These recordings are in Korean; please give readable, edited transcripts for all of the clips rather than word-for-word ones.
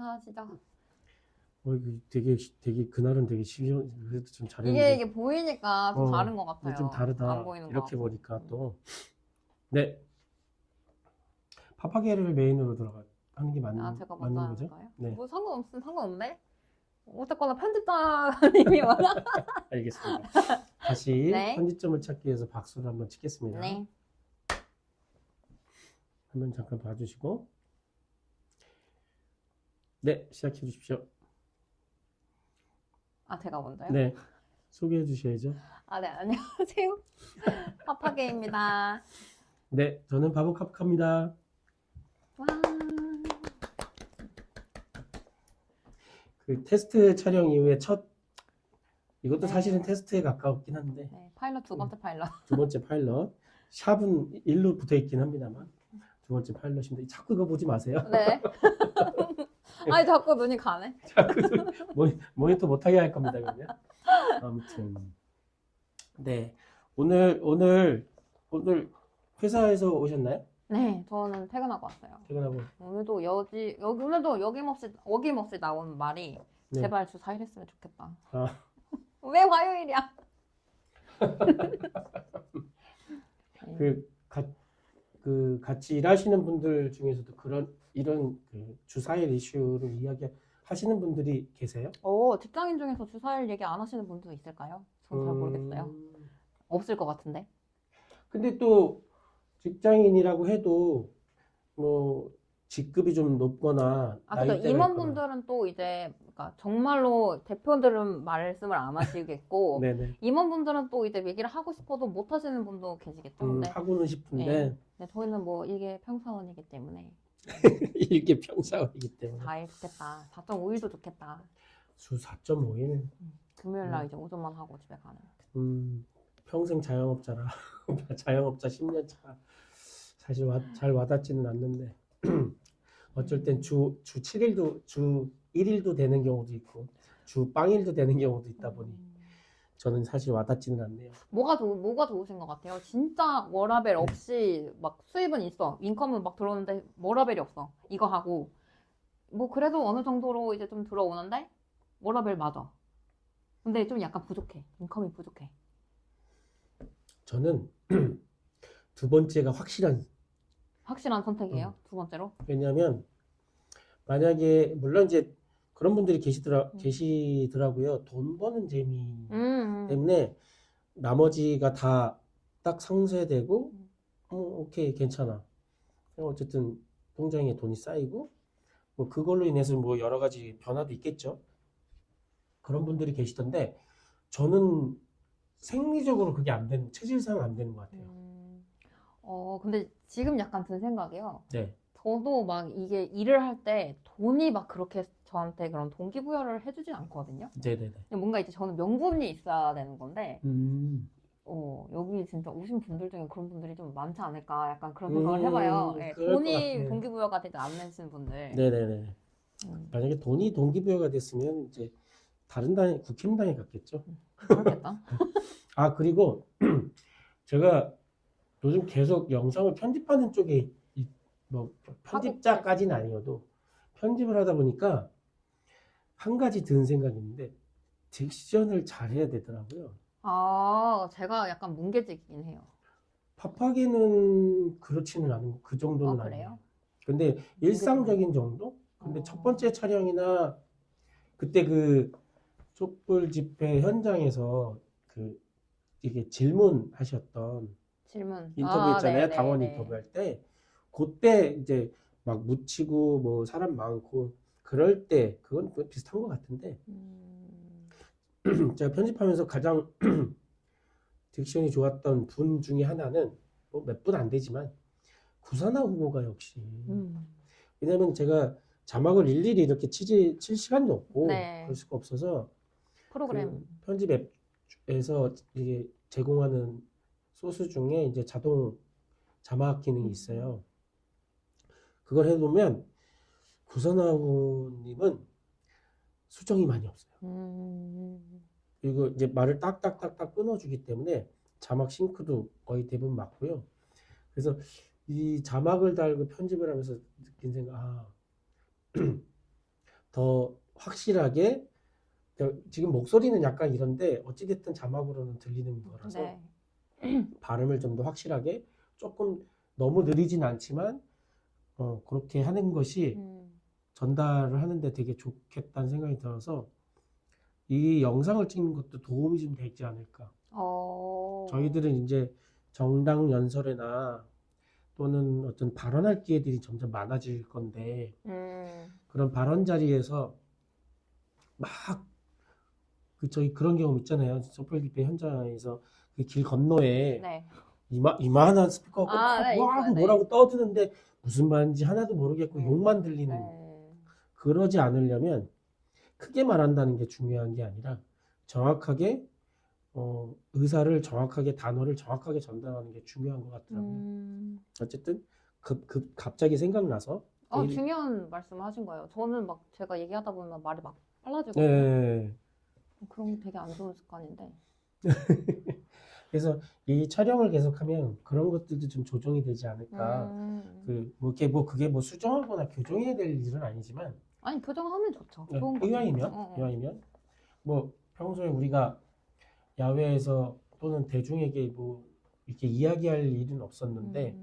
인사하시죠. 되게 그날은 되게 그래도 좀 잘했는데 이게 보이니까 좀 다른 것 근데 같아요. 좀 다르다. 안 보이는 것 이렇게 같고. 보니까 또 네, 파파게를 메인으로 하는 게 제가 맞는 먼저 거죠? 할까요? 네, 뭐 상관없으면 상관없네. 어쨌거나 편집자님이 많아. 알겠습니다. 다시 네. 편집점을 찾기 위해서 박수를 한번 치겠습니다. 네. 화면 잠깐 봐주시고 네, 시작해 주십시오. 제가 먼저요? 네, 소개해 주셔야죠. 네, 안녕하세요. 파파게입니다. 네, 저는 바보카프카입니다. 와. 그 테스트 촬영 이후에 이것도 네. 사실은 테스트에 가까웠긴 한데 네, 파일럿 두 번째 파일럿. 두 번째 파일럿 샵은 1로 붙어 있긴 합니다만 두 번째 파일럿인데 자꾸 이거 보지 마세요. 네. 아니 자꾸 눈이 가네. 자꾸 모니터 못하게 할 겁니다. 그러면 아무튼 네, 오늘 회사에서 오셨나요? 네, 저는 퇴근하고 왔어요. 퇴근하고 오늘도 오늘도 어김없이 나오는 말이 네. 제발 주 4일 했으면 좋겠다. 아, 왜 화요일이야? 같이 일하시는 분들 중에서도 이런 주 4일 이슈를 이야기하시는 분들이 계세요? 직장인 중에서 주 4일 얘기 안 하시는 분도 있을까요? 전 잘 모르겠어요. 없을 것 같은데. 근데 또 직장인이라고 해도 뭐 직급이 좀 높거나 그죠. 나이대가 있거나 임원분들은 또 이제 그러니까 정말로 대표들은 말씀을 안 하시겠고 네네. 임원분들은 또 이제 얘기를 하고 싶어도 못 하시는 분도 계시겠죠. 네. 하고는 싶은데 네, 저희는 뭐 이게 평사원이기 때문에 이게 평사원이기 때문에 4일 좋겠다. 4.5일도 좋겠다. 주 4.5일 금요일 날 이제 오전만 하고 집에 가는. 평생 자영업자라 자영업자 10년 차 사실 잘 와닿지는 않는데 어쩔 땐 주 7일도 주 1일도 되는 경우도 있고 주 빵일도 되는 경우도 있다 보니 저는 사실 와닿지는 않네요. 뭐가 좋으신 것 같아요? 진짜 워라밸 없이 막 수입은 있어. 인컴은 막 들어오는데 워라밸이 없어. 이거 하고. 뭐 그래도 어느 정도로 이제 좀 들어오는데 워라밸 맞아. 근데 좀 약간 부족해. 인컴이 부족해. 저는 두 번째가 확실한 선택이에요? 두 번째로? 왜냐하면 만약에 물론 이제 그런 분들이 계시더라고요. 돈 버는 재미 때문에 나머지가 다 딱 상쇄되고 오케이 괜찮아. 어쨌든 통장에 돈이 쌓이고 뭐 그걸로 인해서 뭐 여러 가지 변화도 있겠죠. 그런 분들이 계시던데 저는 생리적으로 그게 체질상 안 되는 것 같아요. 근데 지금 약간 든 생각이요. 네. 저도 막 이게 일을 할 때 돈이 막 그렇게 저한테 그런 동기부여를 해주진 않거든요. 네네네. 뭔가 이제 저는 명분이 있어야 되는 건데, 여기 진짜 오신 분들 중에 그런 분들이 좀 많지 않을까 약간 그런 생각을 해봐요. 네, 돈이 동기부여가 되지 않으신 분들. 네네네. 만약에 돈이 동기부여가 됐으면 이제 다른 국힘당에 갔겠죠. 그렇겠다. 그리고 제가 요즘 계속 영상을 편집하는 쪽에 뭐 편집자까지는 아니어도 편집을 하다 보니까 한 가지 든 생각이 있는데 딕션을 잘해야 되더라고요. 제가 약간 뭉개지긴 해요. 파파게는 그렇지는 않은 그 정도는 아니에요. 근데 일상적인 정도? 근데 첫 번째 촬영이나 그때 그 촛불 집회 현장에서 이게 질문하셨던 인터뷰 있잖아요. 네네네. 당원 인터뷰할 때 그때 이제 막 묻히고 뭐 사람 많고 그럴 때 그건 비슷한 것 같은데 제가 편집하면서 가장 딕션이 좋았던 분 중에 하나는 뭐 몇 분 안 되지만 구사나 후보가 역시 왜냐면 제가 자막을 일일이 이렇게 칠 시간도 없고 그럴 수가 없어서 프로그램 편집 앱에서 이게 제공하는 소스 중에 이제 자동 자막 기능이 있어요. 그걸 해보면 구선아우님은 수정이 많이 없어요. 그리고 이제 말을 딱딱딱딱 끊어주기 때문에 자막 싱크도 거의 대부분 맞고요. 그래서 이 자막을 달고 편집을 하면서 느낀 생각, 더 확실하게 지금 목소리는 약간 이런데 어찌됐든 자막으로는 들리는 거라서 네. 발음을 좀 더 확실하게 조금 너무 느리진 않지만 그렇게 하는 것이 전달을 하는데 되게 좋겠다는 생각이 들어서 이 영상을 찍는 것도 도움이 좀 되지 않을까. 저희들은 이제 정당 연설회나 또는 어떤 발언할 기회들이 점점 많아질 건데 그런 발언 자리에서 막 저희 그런 경험 있잖아요. 소설 집회 현장에서 그 길 건너에 네. 이만한 스피커가 네, 막 있어요. 뭐라고 떠드는데 무슨 말인지 하나도 모르겠고 욕만 들리는 네. 그러지 않으려면 크게 말한다는 게 중요한 게 아니라 정확하게 의사를 정확하게 단어를 정확하게 전달하는 게 중요한 것 같더라고요. 어쨌든 갑자기 생각나서 중요한 말씀 하신 거예요. 저는 막 제가 얘기하다 보면 말이 막 빨라지거든요. 네. 그런 게 되게 안 좋은 습관인데. 그래서 이 촬영을 계속하면 그런 것들도 좀 조정이 되지 않을까. 그게 뭐 수정하거나 교정해야 될 일은 아니지만. 아니, 교정하면 좋죠. 좋은 거죠. 이왕이면 뭐 평소에 우리가 야외에서 또는 대중에게 뭐 이렇게 이야기할 일은 없었는데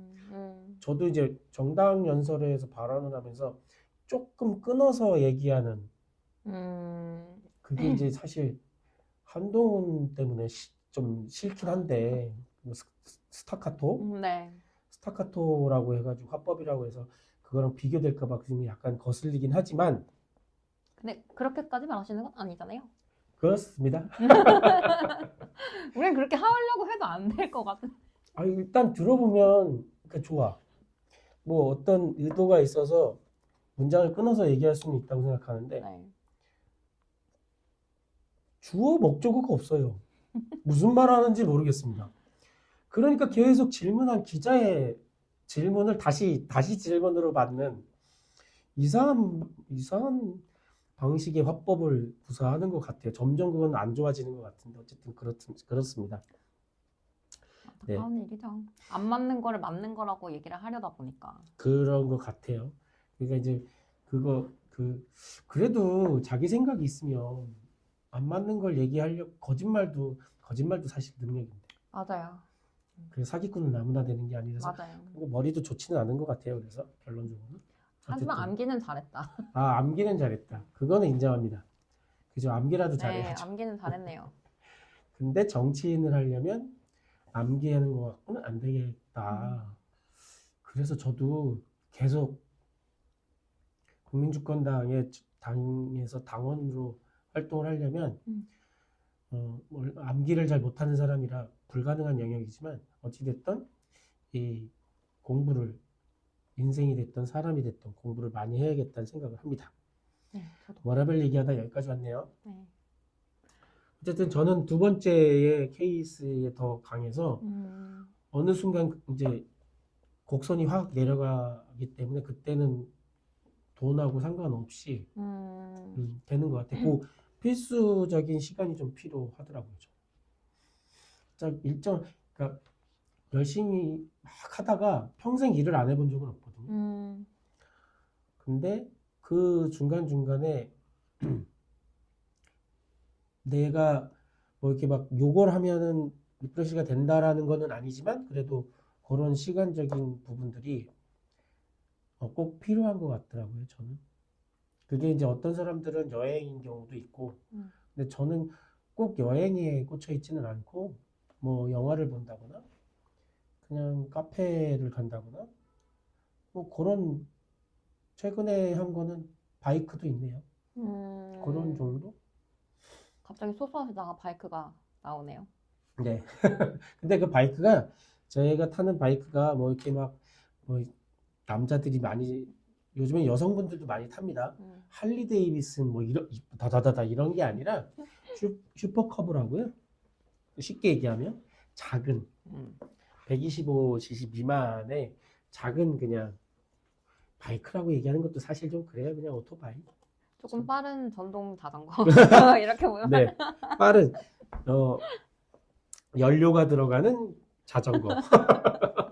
저도 이제 정당 연설회에서 발언을 하면서 조금 끊어서 얘기하는 그게 이제 사실 한동훈 때문에 좀 싫긴 한데 뭐 스타카토? 네. 스타카토라고 해가지고 화법이라고 해서 그거랑 비교될까봐 좀 약간 거슬리긴 하지만 근데 그렇게까지 말하시는 건 아니잖아요. 그렇습니다. 우린 그렇게 하려고 해도 안 될 것 같은. 일단 들어보면 좋아. 뭐 어떤 의도가 있어서 문장을 끊어서 얘기할 수는 있다고 생각하는데 네. 주어 목적어가 없어요. 무슨 말 하는지 모르겠습니다. 그러니까 계속 질문한 기자의 질문을 다시 질문으로 받는 이상한 방식의 화법을 구사하는 것 같아요. 점점 그건 안 좋아지는 것 같은데 어쨌든 그렇습니다. 안타까운 일이죠. 안 맞는 거를 맞는 거라고 얘기를 하려다 보니까. 그런 것 같아요. 그러니까 이제 그래도 자기 생각이 있으면 안 맞는 걸 얘기하려고 거짓말도 사실 능력인데. 맞아요. 그래서 사기꾼은 아무나 되는 게 아니라서 맞아요. 머리도 좋지는 않은 것 같아요. 그래서 결론적으로는. 하지만 암기는 잘했다. 암기는 잘했다. 그거는 인정합니다. 그죠? 암기라도 잘해야죠. 네, 암기는 잘했네요. 근데 정치인을 하려면 암기하는 것 갖고는 안 되겠다. 그래서 저도 계속 국민주권당에서 당원으로 활동을 하려면 암기를 잘 못하는 사람이라 불가능한 영역이지만 어찌됐든 이 공부를 인생이 됐던 사람이 됐던 공부를 많이 해야겠다는 생각을 합니다. 네, 저도. 워라밸 얘기하다 여기까지 왔네요. 네. 어쨌든 저는 두 번째의 케이스에 더 강해서 어느 순간 이제 곡선이 확 내려가기 때문에 그때는 돈하고 상관없이 되는 것 같아요. 그 필수적인 시간이 좀 필요하더라고요. 그러니까 열심히 막 하다가 평생 일을 안 해본 적은 없거든요. 근데 그 중간중간에 내가 뭐 이렇게 막 요걸 하면은 리프레시가 된다라는 거는 아니지만 그래도 그런 시간적인 부분들이 꼭 필요한 것 같더라고요, 저는. 그게 이제 어떤 사람들은 여행인 경우도 있고, 근데 저는 꼭 여행에 꽂혀 있지는 않고, 뭐 영화를 본다거나, 그냥 카페를 간다거나, 뭐 그런 최근에 한 거는 바이크도 있네요. 그런 정도? 갑자기 소소하시다가 바이크가 나오네요. 네. 근데 그 바이크가 저희가 타는 바이크가 뭐 이렇게 막 뭐 남자들이 많이 요즘엔 여성분들도 많이 탑니다. 할리 데이비슨 뭐 이런 다다다다 이런 게 아니라 슈퍼커브라고요. 쉽게 얘기하면 작은 125cc 미만의 작은 그냥 바이크라고 얘기하는 것도 사실 좀 그래요. 그냥 오토바이. 조금 빠른 전동 자전거 이렇게 보면. 네, 빠른 연료가 들어가는 자전거.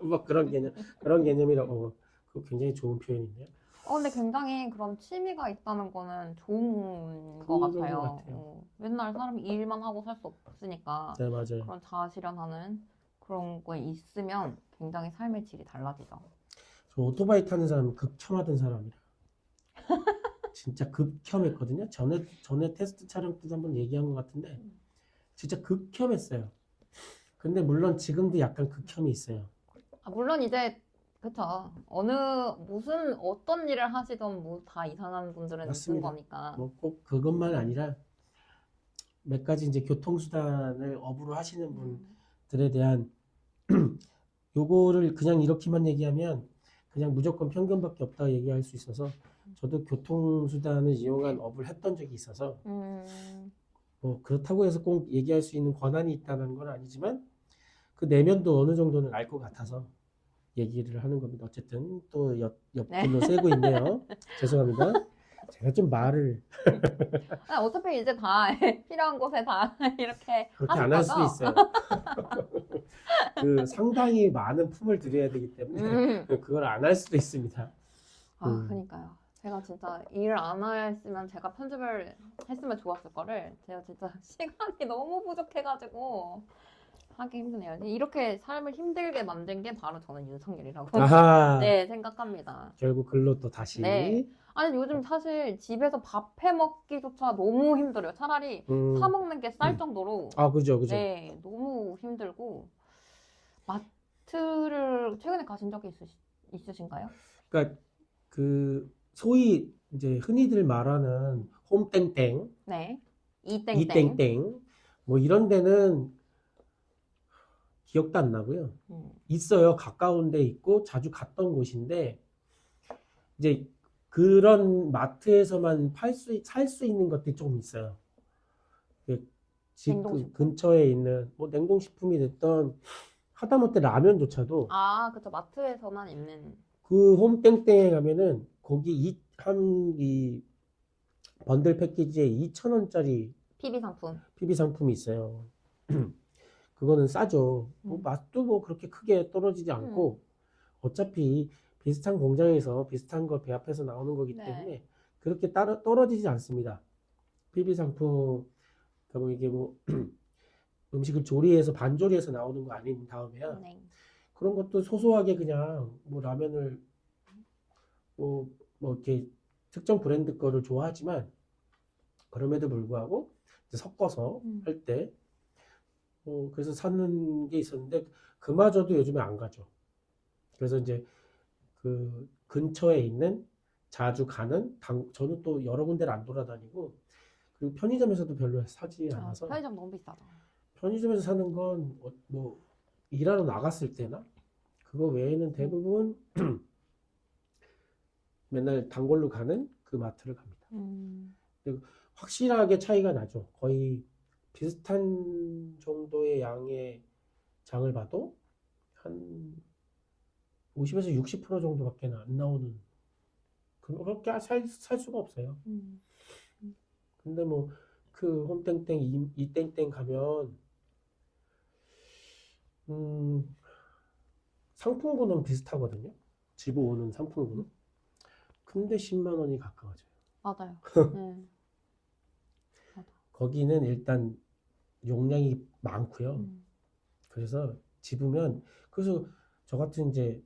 뭐 그런 개념이라고. 그거 굉장히 좋은 표현인데요. 근데 굉장히 그런 취미가 있다는 거는 좋은 것 그런 것 같아요. 같아요. 맨날 사람이 일만 하고 살 수 없으니까 네, 맞아요. 그런 자아실현하는 그런 거에 있으면 굉장히 삶의 질이 달라지죠. 저 오토바이 타는 사람 극혐하던 사람이라. 진짜 극혐했거든요. 전에 테스트 촬영 때도 한번 얘기한 것 같은데, 진짜 극혐했어요. 근데 물론 지금도 약간 극혐이 있어요. 물론 이제 그쵸. 무슨 어떤 일을 하시던 뭐 다 이상한 분들은 있는 맞습니다. 거니까. 뭐 꼭 그것만 아니라 몇 가지 이제 교통수단을 업으로 하시는 음. 분들에 대한 요거를 그냥 이렇게만 얘기하면 그냥 무조건 편견밖에 없다고 얘기할 수 있어서 저도 교통수단을 이용한 업을 했던 적이 있어서 뭐 그렇다고 해서 꼭 얘기할 수 있는 권한이 있다는 건 아니지만 그 내면도 어느 정도는 알 것 같아서 얘기를 하는 겁니다. 어쨌든 또 옆길로 새고 있네요. 죄송합니다. 제가 좀 말을 어차피 이제 다 필요한 곳에 다 이렇게 그렇게 하실 안 할 거죠? 수도 있어요. 그 상당히 많은 품을 들여야 되기 때문에 그걸 안 할 수도 있습니다. 그니까요. 제가 진짜 일을 안 했으면 제가 편집을 했으면 좋았을 거를 제가 진짜 시간이 너무 부족해가지고 하기 힘드네요. 이렇게 삶을 힘들게 만든 게 바로 저는 윤석열이라고 아하, 네, 생각합니다. 결국 글로 또 다시. 네. 아니, 요즘 사실 집에서 밥 해 먹기조차 너무 힘들어요. 차라리 사 먹는 게 쌀 정도로. 아, 그죠. 네, 너무 힘들고. 마트를 최근에 가신 적이 있으신가요? 그러니까 그 소위 이제 흔히들 말하는 홈땡땡, 네. 이땡땡. 이땡땡 뭐 이런 데는 기억도 안 나고요. 있어요. 가까운 데 있고 자주 갔던 곳인데 이제 그런 마트에서만 살 수 있는 것들이 조금 있어요. 집 냉동식품? 근처에 있는 뭐 냉동식품이 됐던 하다못해 라면조차도 그쵸. 마트에서만 있는. 그 홈땡땡에 가면은 거기 이 번들 패키지에 2,000원짜리 PB 상품. PB 상품이 있어요. 그거는 싸죠. 뭐 맛도 뭐 그렇게 크게 떨어지지 않고 어차피 비슷한 공장에서 비슷한 거 배합해서 나오는 거기 네. 때문에 그렇게 떨어지지 않습니다. PB 상품, 그리고 이게 뭐 음식을 조리해서 반조리해서 나오는 거 아닌 다음에야 네. 그런 것도 소소하게 그냥 뭐 라면을 뭐 이렇게 특정 브랜드 거를 좋아하지만 그럼에도 불구하고 이제 섞어서 할 때 그래서 사는 게 있었는데 그마저도 요즘에 안 가죠. 그래서 이제 그 근처에 있는 자주 가는 저는 또 여러 군데를 안 돌아다니고 그리고 편의점에서도 별로 사지 않아서 편의점 너무 비싸죠. 편의점에서 사는 건 뭐 일하러 나갔을 때나 그거 외에는 대부분 맨날 단골로 가는 그 마트를 갑니다. 그리고 확실하게 차이가 나죠. 거의 비슷한 정도의 양의 장을 봐도 한 50에서 60% 정도밖에 안 나오는 그렇게 살 수가 없어요. 근데 뭐 그 홈땡땡 이땡땡 가면 상품군은 비슷하거든요. 집에 오는 상품군은. 근데 10만 원이 가까워져요. 맞아요. 거기는 일단 용량이 많고요. 그래서 집으면 그래서 저 같은 이제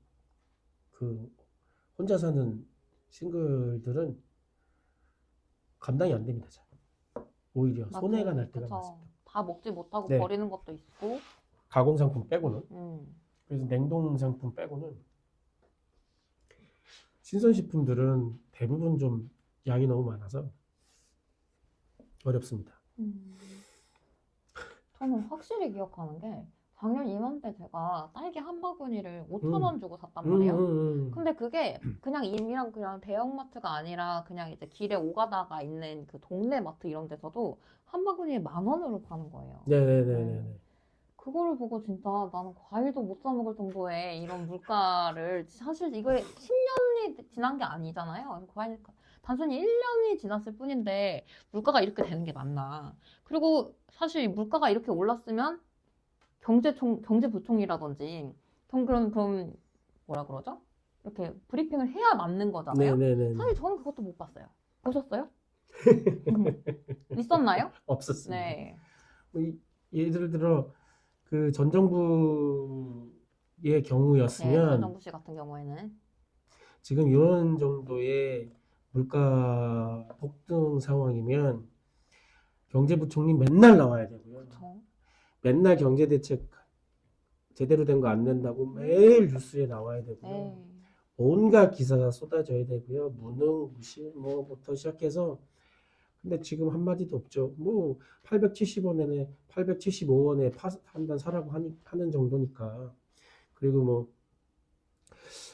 그 혼자 사는 싱글들은 감당이 안 됩니다. 잘. 오히려 맞아요. 손해가 날 때가 그쵸. 많습니다. 다 먹지 못하고 네. 버리는 것도 있고. 가공상품 빼고는. 그래서 냉동상품 빼고는 신선식품들은 대부분 좀 양이 너무 많아서 어렵습니다. 저는 확실히 기억하는 게 작년 이맘때 제가 딸기 한 바구니를 5,000원 주고 샀단 말이에요. 근데 그게 그냥 이미랑 그냥 대형마트가 아니라 그냥 이제 길에 오가다가 있는 그 동네 마트 이런 데서도 한 바구니에 10,000원으로 파는 거예요. 네네네네. 그거를 보고 진짜 나는 과일도 못 사 먹을 정도의 이런 물가를 사실 이거 10년이 지난 게 아니잖아요. 과일 단순히 1년이 지났을 뿐인데 물가가 이렇게 되는 게 맞나. 그리고 사실 물가가 이렇게 올랐으면 경제부총이라든지 그럼 뭐라 그러죠? 이렇게 브리핑을 해야 맞는 거잖아요. 네네네. 사실 저는 그것도 못 봤어요. 보셨어요? 있었나요? 없었습니다. 네. 예를 들어 그 전 정부의 네, 경우였으면 전정부 씨 같은 경우에는 지금 이런 정도의 물가 폭등 상황이면 경제부총리 맨날 나와야 되고요. 그쵸. 맨날 경제대책 제대로 된 거 안 낸다고 매일 뉴스에 나와야 되고요. 네. 온갖 기사가 쏟아져야 되고요. 무능, 무시, 뭐부터 시작해서 근데 지금 한마디도 없죠. 뭐 870원에 875원에 한 단 사라고 하는 정도니까. 그리고 뭐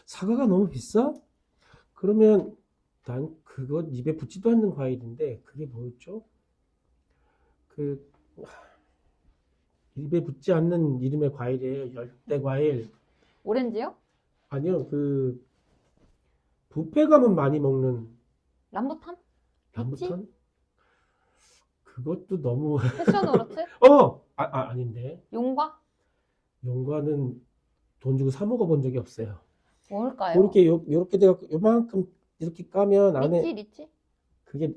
사과가 너무 비싸? 그러면 난 그거 입에 붙지도 않는 과일인데 그게 뭐였죠? 그 입에 붙지 않는 이름의 과일이에요. 열대 과일. 오렌지요? 아니요. 그 뷔페 가면 많이 먹는 람부탄? 리치? 람부탄? 그것도 너무 패션오르트? 아닌데. 용과? 용과는 돈 주고 사 먹어본 적이 없어요. 뭘까요? 이렇게 요렇게 돼가 요만큼 이렇게 까면 안에 리치? 그게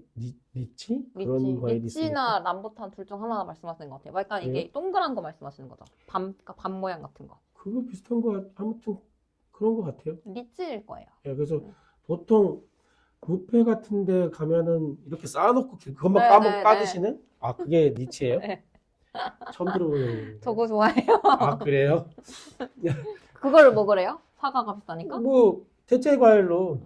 리치? 그런 과일이 리치나 있습니까? 람부탄 둘 중 하나 말씀하시는 것 같아요. 약간 이게 그래요? 동그란 거 말씀하시는 거죠. 그러니까 밤 모양 같은 거. 그거 비슷한 거 아무튼 그런 거 같아요. 리치일 거예요. 예, 그래서 보통 뷔페 같은 데 가면은 이렇게 쌓아놓고 그것만 네. 까드시는? 아, 그게 리치예요? 네. 처음 들어보는. 저거 좋아해요. 아, 그래요? 그걸 먹으래요? 사과가 비싸니까? 뭐 대체 과일로.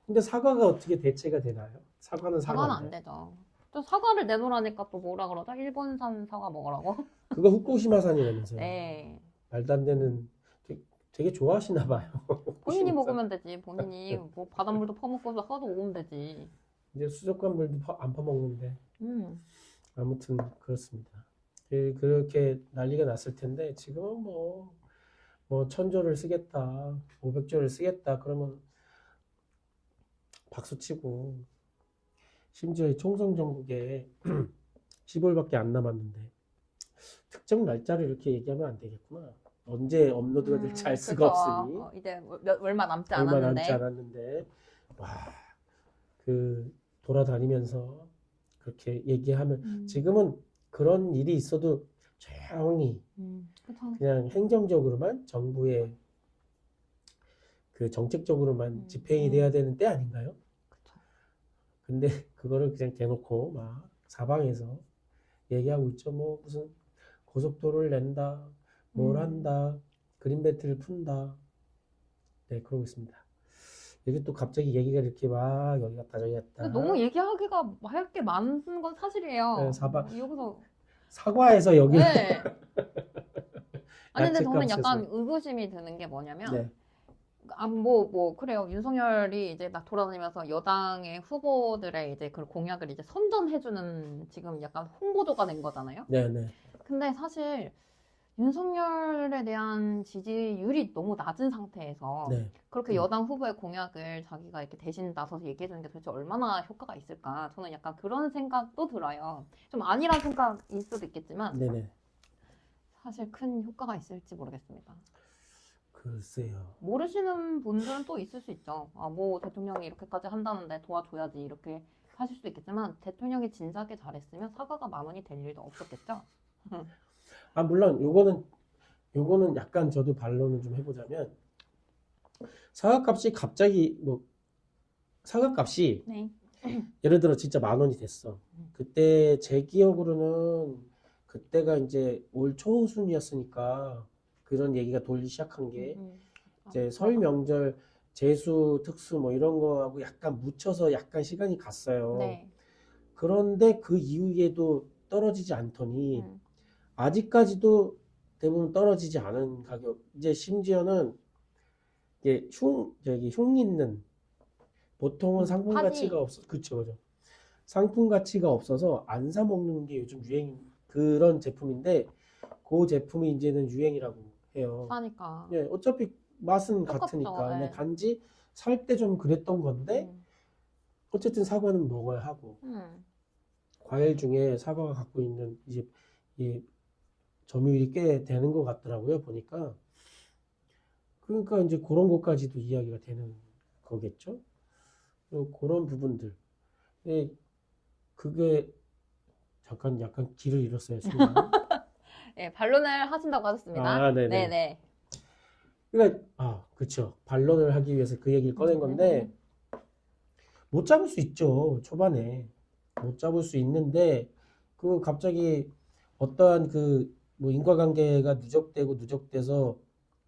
근데 사과가 어떻게 대체가 되나요? 사과는 사과는 안 사과인데. 되죠. 또 사과를 내놓으라니까 또 뭐라 그러죠? 일본산 사과 먹으라고? 그거 후쿠시마산이라면서요. 네. 말도 안 되는 되게 좋아하시나 봐요. 본인이 후쿠시마산. 먹으면 되지. 본인이 뭐 바닷물도 퍼먹고서 하도 먹으면 되지. 이제 수족관물도 안 퍼먹는데 음. 아무튼 그렇습니다. 그렇게 난리가 났을 텐데 지금은 뭐 1000조를 쓰겠다, 500조를 쓰겠다 그러면 박수치고 심지어 이 총선 전국에 10월밖에 안 남았는데 특정 날짜를 이렇게 얘기하면 안 되겠구나. 언제 업로드가 될지 알 수가 그쵸. 없으니 이제 얼마 남지 얼마 않았는데. 남지 않았는데 와, 그 돌아다니면서 그렇게 얘기하면 지금은 그런 일이 있어도 조용히 그쵸. 그냥 행정적으로만 정부의 그 정책적으로만 집행이 돼야 되는 때 아닌가요? 그쵸. 근데 그거를 그냥 대놓고 막 사방에서 얘기하고 있죠. 뭐 무슨 고속도로를 낸다, 뭘 한다, 그린벨트를 푼다. 네, 그러고 있습니다. 이게 또 갑자기 얘기가 이렇게 막 여기 갔다 저기 갔다. 근데 너무 얘기하기가 할 게 많은 건 사실이에요. 네, 여기서 사과에서 여기 네. 아니 근데 저는 야채값에서. 약간 의구심이 드는 게 뭐냐면 네. 그래요. 윤석열이 이제 막 돌아다니면서 여당의 후보들의 이제 그 공약을 이제 선전해주는 지금 약간 홍보도가 된 거잖아요. 네네. 근데 사실 윤석열에 대한 지지율이 너무 낮은 상태에서 네. 그렇게 여당 후보의 공약을 자기가 이렇게 대신 나서서 얘기해주는 게 도대체 얼마나 효과가 있을까? 저는 약간 그런 생각도 들어요. 좀 아니란 생각일 수도 있겠지만 네네. 사실 큰 효과가 있을지 모르겠습니다. 글쎄요. 모르시는 분들은 또 있을 수 있죠. 뭐 대통령이 이렇게까지 한다는데 도와줘야지 이렇게 하실 수도 있겠지만 대통령이 진작에 잘했으면 사과가 만원이 될 일도 없었겠죠. 아, 물론 요거는 약간 저도 반론을 좀 해보자면 사과값이 갑자기 사과값이 네. 예를 들어 진짜 10,000원이 됐어. 그때 제 기억으로는 그때가 이제 올 초순이었으니까 그런 얘기가 돌기 시작한 게 이제 설 명절 재수 특수 뭐 이런 거하고 약간 묻혀서 약간 시간이 갔어요. 네. 그런데 그 이후에도 떨어지지 않더니 아직까지도 대부분 떨어지지 않은 가격. 이제 심지어는 이게 흉 있는 보통은 상품 파지. 가치가 없어. 그쵸. 상품 가치가 없어서 안 사 먹는 게 요즘 유행 그런 제품인데 그 제품이 이제는 유행이라고 해요. 싸니까. 예, 어차피 맛은 똑같죠. 같으니까. 근데 네. 단지 살 때 좀 그랬던 건데 어쨌든 사과는 먹어야 하고 과일 중에 사과가 갖고 있는 이제 이 점유율이 꽤 되는 것 같더라고요. 보니까 그러니까 이제 그런 것까지도 이야기가 되는 거겠죠. 그런 부분들. 예, 그게 잠깐 약간 길을 잃었어요, 순간. 네, 반론을 하신다고 하셨습니다. 아, 네네. 네네. 그러니까 그렇죠. 반론을 하기 위해서 그 얘기를 꺼낸 건데 못 잡을 수 있죠. 초반에 못 잡을 수 있는데 그 갑자기 어떠한 그 뭐 인과관계가 누적돼서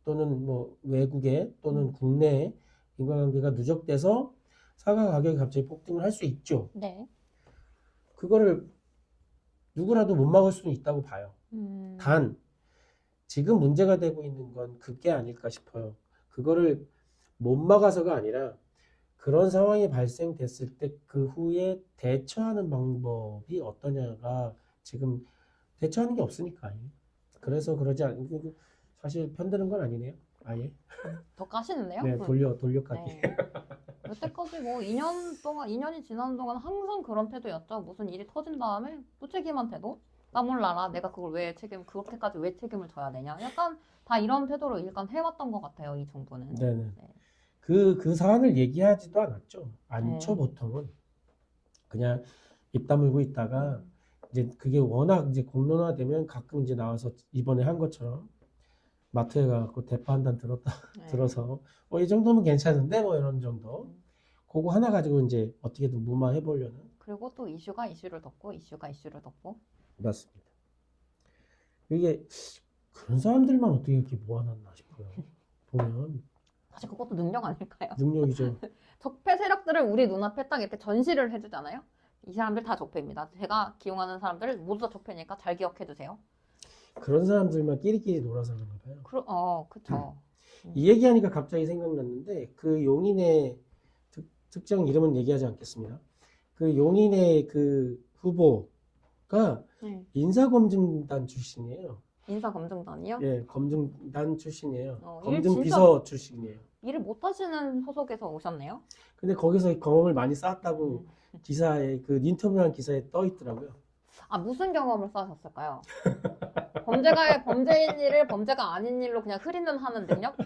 또는 뭐 외국에 또는 국내에 인과관계가 누적돼서 사과 가격이 갑자기 폭등을 할 수 있죠. 네. 그거를 누구라도 못 막을 수는 있다고 봐요. 단 지금 문제가 되고 있는 건 그게 아닐까 싶어요. 그거를 못 막아서가 아니라 그런 상황이 발생됐을 때 그 후에 대처하는 방법이 어떠냐가 지금 대처하는 게 없으니까. 그래서 그러지 않고 사실 편드는 건 아니네요. 아예. 더 까시는데요? 네, 돌려가기. 네. 여태까지 뭐 2년 동안, 2년이 지나는 동안 항상 그런 태도였죠. 무슨 일이 터진 다음에 무책임한 태도? 나 몰라라. 내가 그걸 그렇게까지 왜 책임을 져야 되냐? 약간 다 이런 태도로 일단 해왔던 것 같아요. 이 정부는. 네네. 네. 그 사안을 얘기하지도 않았죠. 않죠, 네. 보통은. 그냥 입 다물고 있다가 이제 그게 워낙 이제 공론화되면 가끔 이제 나와서 이번에 한 것처럼 마트에 가고 대파 한 단 네. 들어서 이 정도면 괜찮은데 뭐 이런 정도. 그거 하나 가지고 이제 어떻게든 무마해 보려는. 그리고 또 이슈가 이슈를 덮고 이슈가 이슈를 덮고. 맞습니다. 이게 그런 사람들만 어떻게 이렇게 모아놨나 싶어요. 보면 사실 그것도 능력 아닐까요? 능력이죠. 적폐 세력들을 우리 눈앞에 딱 이렇게 전시를 해주잖아요. 이 사람들 다 적폐입니다. 제가 기용하는 사람들 모두 다 적폐니까 잘 기억해 주세요. 그런 사람들만 끼리끼리 놀아서 그런가 봐요. 그쵸. 이 얘기하니까 갑자기 생각났는데 그 용인의 특정 이름은 얘기하지 않겠습니다. 그 용인의 그 후보가 인사검증단 출신이에요. 인사검증단이요? 예, 검증단 출신이에요. 일 검증비서 출신이에요. 일을 못하시는 소속에서 오셨네요? 근데 거기서 경험을 많이 쌓았다고 기사에 그 인터뷰한 기사에 떠 있더라고요. 무슨 경험을 쌓으셨을까요? 범죄인 일을 범죄가 아닌 일로 그냥 흐리는 하는 능력?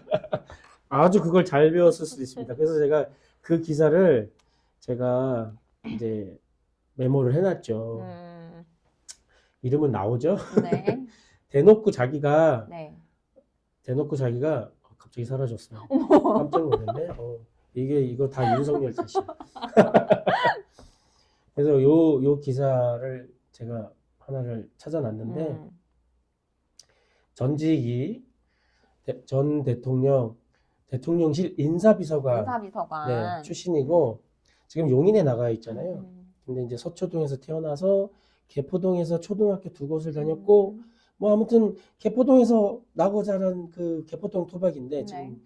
아주 그걸 잘 배웠을 수도 있습니다. 그래서 제가 그 기사를 제가 이제 메모를 해놨죠. 이름은 나오죠? 네. 대놓고 자기가 네. 갑자기 사라졌어요. 깜짝 놀랐네. 이거 다 윤석열 탓이야. 그래서 요 기사를 제가 하나를 찾아놨는데 전직이 전 대통령실 인사비서관 네, 출신이고 지금 용인에 나가 있잖아요. 근데 이제 서초동에서 태어나서 개포동에서 초등학교 두 곳을 다녔고 뭐 아무튼 개포동에서 나고 자란 그 개포동 토박인데 지금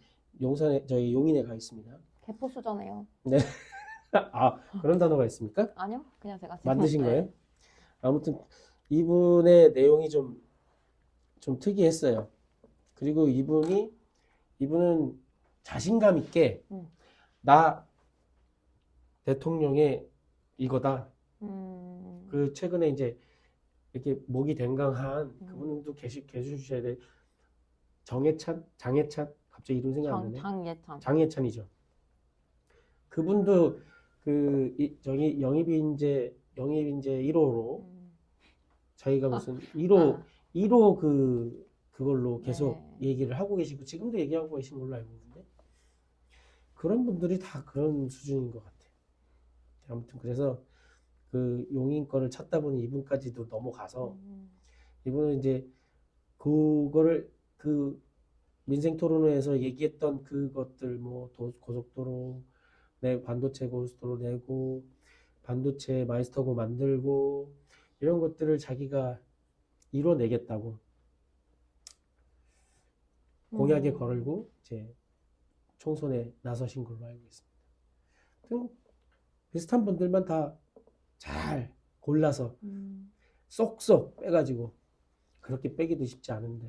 저희 용인에 가 있습니다. 개포수저네요. 네. 그런 단어가 있습니까? 아니요. 그냥 제가 만드신 거예요? 아무튼 이분의 내용이 좀 특이했어요. 그리고 이분은 자신감 있게 나 대통령의 이거다. 그 최근에 이제 이렇게 목이 댕강한 그분도 계셔주셔야 돼. 장해찬 갑자기 이름 생각 안 나네. 장해찬이죠. 그분도 저기 영입인재 1호로 자기가 무슨 1호 그걸로 계속 얘기를 하고 계시고 지금도 얘기하고 계신 걸로 알고 있는데 그런 분들이 다 그런 수준인 것 같아요. 아무튼 그래서 그 용인 거를 찾다 보니 이분까지도 넘어가서 이분은 이제 그거를 그 민생 토론회에서 얘기했던 그것들 뭐 고속도로 반도체 고속도로 내고 반도체 마이스터고 만들고 이런 것들을 자기가 이뤄내겠다고 공약에 걸고 이제 총선에 나서신 걸로 알고 있습니다. 비슷한 분들만 다 잘 골라서 쏙쏙 빼가지고 그렇게 빼기도 쉽지 않은데.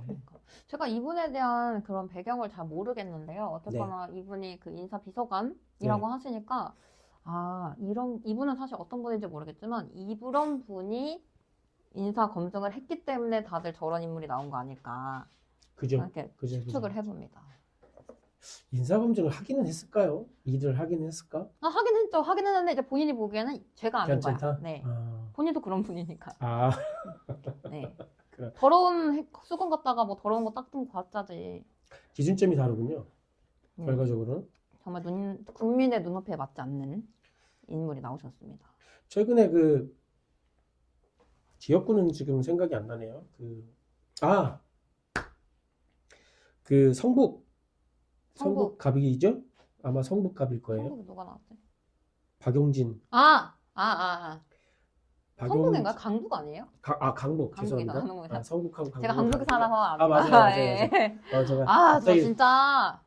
제가 이분에 대한 그런 배경을 잘 모르겠는데요. 어쨌거나 이분이 그 인사비서관이라고 하시니까 이분은 사실 어떤 분인지 모르겠지만 이런 분이 인사 검증을 했기 때문에 다들 저런 인물이 나온 거 아닐까. 그죠. 이렇게 추측을 해봅니다. 인사검증을 하기는 했을까요? 일을 하긴 했을까? 하긴 했죠. 하긴 했는데 이제 본인이 보기에는 죄가 아닌 거야. 괜찮다? 네. 아, 본인도 그런 분이니까. 아, 네. 그래. 더러운 수건 갖다가 뭐 더러운 거 닦든 봤자지. 기준점이 다르군요. 음, 결과적으로는. 정말 국민의 눈높이에 맞지 않는 인물이 나오셨습니다. 최근에 그 지역구는 지금 생각이 안 나네요. 그 성북갑이죠? 아마 성북갑일 거예요. 성북이 누가 나왔지? 박용진. 성북인가? 강북 아니에요? 강북. 강북이다. 죄송합니다. 강북이다. 성북하고 강북. 제가 강북에 살아서 압니다. 맞아요. 예. 제가 저 갑자기 진짜.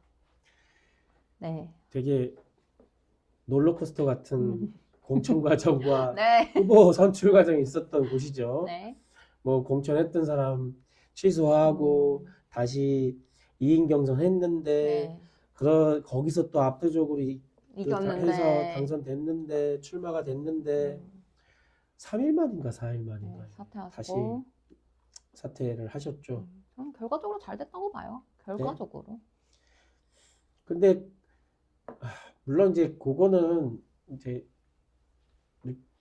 네. 되게 롤러코스터 같은 공천 과정과 네. 후보 선출 과정이 있었던 곳이죠. 네. 뭐 공천했던 사람 취소하고 다시 이인 경선했는데 네. 거기서 또 압도적으로 이겼는데. 해서 당선됐는데 출마가 됐는데 3일 만인가 4일 만인가 사퇴하시고. 다시 사퇴를 하셨죠. 저는 결과적으로 잘 됐다고 봐요. 결과적으로. 근데 물론 이제 그거는 이제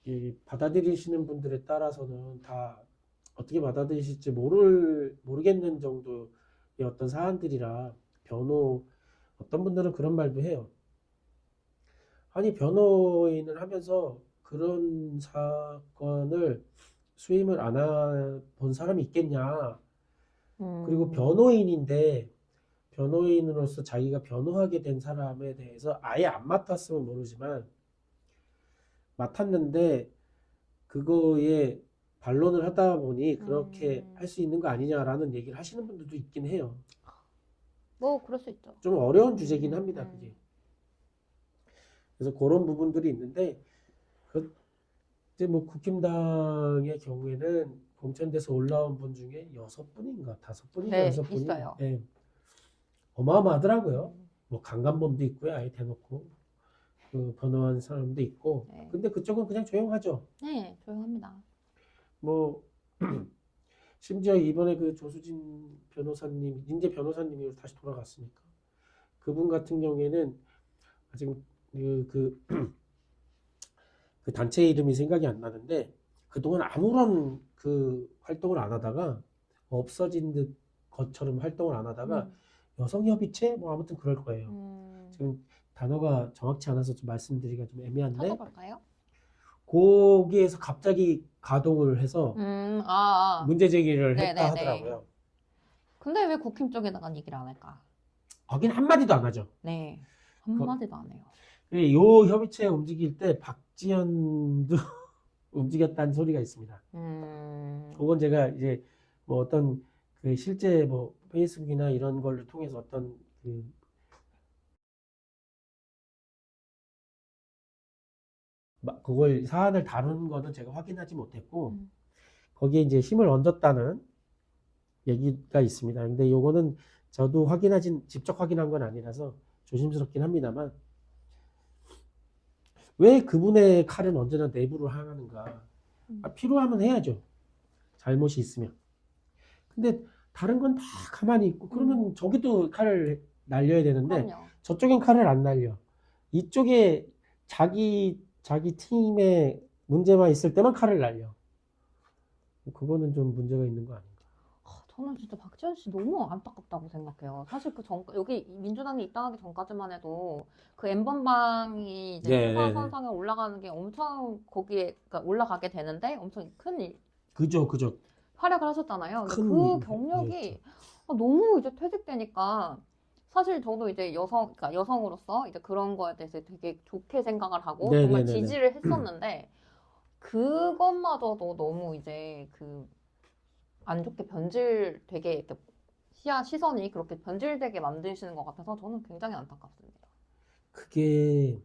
이 받아들이시는 분들에 따라서는 다 어떻게 받아들이실지 모르겠는 정도의 어떤 사안들이라 어떤 분들은 그런 말도 해요. 아니 변호인을 하면서 그런 사건을 수임을 안 본 사람이 있겠냐. 그리고 변호인으로서 자기가 변호하게 된 사람에 대해서 아예 안 맡았으면 모르지만 맡았는데 그거에 반론을 하다 보니 그렇게 할 수 있는 거 아니냐라는 얘기를 하시는 분들도 있긴 해요. 뭐 그럴 수 있죠. 좀 어려운 주제긴 합니다, 그게. 그래서 그런 부분들이 있는데 이제 뭐 국힘당의 경우에는 공천돼서 올라온 분 중에 6분인가 5분인가 네, 6분이 있어요. 네, 어마어마하더라고요. 뭐 강간범도 있고요, 아예 대놓고 그 변호한 사람도 있고. 네. 근데 그쪽은 그냥 조용하죠. 네, 조용합니다. 뭐 심지어 이번에 그 조수진 변호사님, 인재 변호사님이 다시 돌아갔으니까 그분 같은 경우에는 아직 그 단체 이름이 생각이 안 나는데 그동안 아무런 그 활동을 안 하다가 없어진 듯 것처럼 활동을 안 하다가 여성협의체 뭐 아무튼 그럴 거예요. 지금 단어가 정확치 않아서 좀 말씀드리기가 좀 애매한데 찾아볼까요? 거기에서 갑자기 가동을 해서 문제 제기를 했다 네네네. 하더라고요. 근데 왜 국힘 쪽에다가 얘기를 안 할까? 거긴 한마디도 안 하죠. 네, 한마디도 안 해요. 요 협의체 움직일 때 박지원도 움직였다는 소리가 있습니다. 그건 제가 이제 뭐 어떤 그 실제 뭐 페이스북이나 이런 걸로 통해서 어떤 그걸 사안을 다룬 거는 제가 확인하지 못했고 거기에 이제 힘을 얹었다는 얘기가 있습니다. 근데 요거는 저도 직접 확인한 건 아니라서 조심스럽긴 합니다만 왜 그분의 칼은 언제나 내부로 향하는가? 필요하면 해야죠. 잘못이 있으면. 근데 다른 건 다 가만히 있고 그러면 저기도 칼을 날려야 되는데 그럼요. 저쪽엔 칼을 안 날려. 이쪽에 자기 팀에 문제만 있을 때만 칼을 날려. 그거는 좀 문제가 있는 거 아닌가? 저는 진짜 박지원 씨 너무 안타깝다고 생각해요. 사실 여기 민주당에 입당하기 전까지만 해도 그 N번방이 이제 수사 선상에 올라가는 게 엄청 그러니까 올라가게 되는데 엄청 큰 그죠. 활약을 하셨잖아요. 그 경력이 너무 이제 퇴직되니까 사실 저도 이제 그러니까 여성으로서 이제 그런 거에 대해서 되게 좋게 생각을 하고 정말 지지를 했었는데 그것마저도 너무 이제 안 좋게 되게 이렇게 시선이 그렇게 변질되게 만드시는 것 같아서 저는 굉장히 안타깝습니다. 그게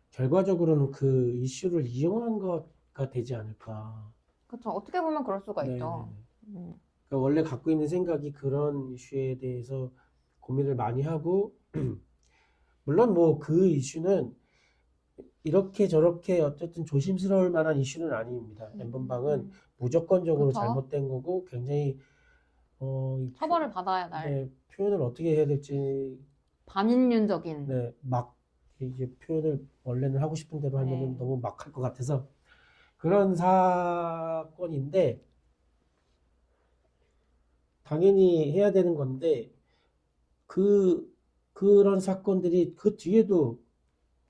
결과적으로는 그 이슈를 이용한 거가 되지 않을까. 그렇죠. 어떻게 보면 그럴 수가 있죠. 그러니까 원래 갖고 있는 생각이 그런 이슈에 대해서 고민을 많이 하고 물론 뭐 그 이슈는 이렇게 저렇게 어쨌든 조심스러울 만한 이슈는 아닙니다. N번방은 무조건적으로 그쵸? 잘못된 거고 굉장히 이 처벌을 받아야 할 네, 표현을 어떻게 해야 될지 반인륜적인. 네, 막 이제 표현을 원래는 하고 싶은 대로 하면은 네. 너무 막 할 것 같아서 그런 사건인데 당연히 해야 되는 건데 그런 사건들이 그 뒤에도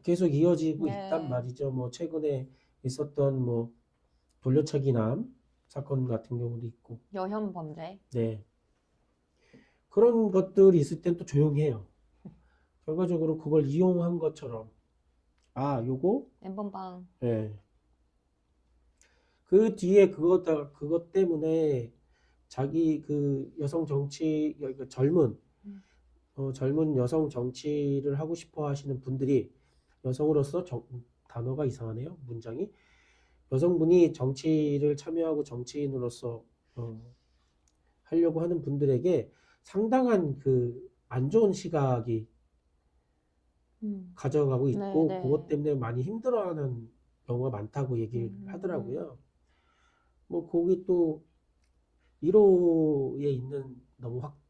계속 이어지고 있단 네. 말이죠. 뭐 최근에 있었던 뭐 돌려차기남 사건 같은 경우도 있고, 여혐 범죄. 네, 그런 것들이 있을 땐 또 조용해요. 결과적으로 그걸 이용한 것처럼 아, 요거, 엠번방. 예, 그 뒤에 그것 때문에 자기 그 여성 정치, 그 음. 젊은 여성 정치를 하고 싶어 하시는 분들이 여성으로서 단어가 이상하네요. 문장이. 여성분이 정치를 참여하고 정치인으로서 하려고 하는 분들에게 상당한 그 안 좋은 시각이 가져가고 네, 있고 그것 네. 때문에 많이 힘들어하는 경우가 많다고 얘기를 음. 하더라고요. 뭐 거기 또 1호에 있는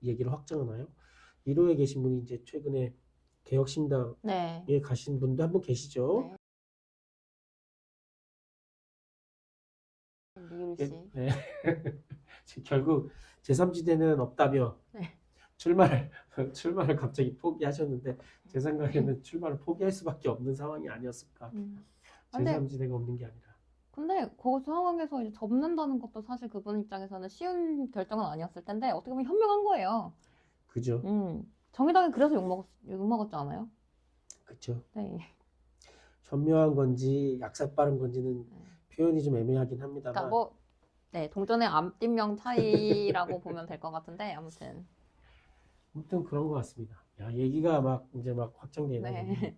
얘기를 확정하나요? 1호에 계신 분이 이제 최근에 개혁신당에 네. 가신 분도 한 분 계시죠? 네. 리율 예, 씨. 네. 결국 제3지대는 없다며 네. 출마를 출마를 갑자기 포기하셨는데 제 생각에는 출마를 포기할 수밖에 없는 상황이 아니었을까. 근데 제3지대가 없는 게 아니라. 그 상황에서 이제 접는다는 것도 사실 그분 입장에서는 쉬운 결정은 아니었을 텐데 어떻게 보면 현명한 거예요. 그죠? 정의당이 그래서 욕 먹었지 않아요? 그죠? 네. 현명한 건지 약삭빠른 건지는 표현이 좀 애매하긴 그러니까 합니다만 뭐, 네, 동전의 앞뒷면 차이라고 보면 될 것 같은데 아무튼. 아무튼 그런 것 같습니다. 야, 얘기가 막 이제 막 확장되네. 네.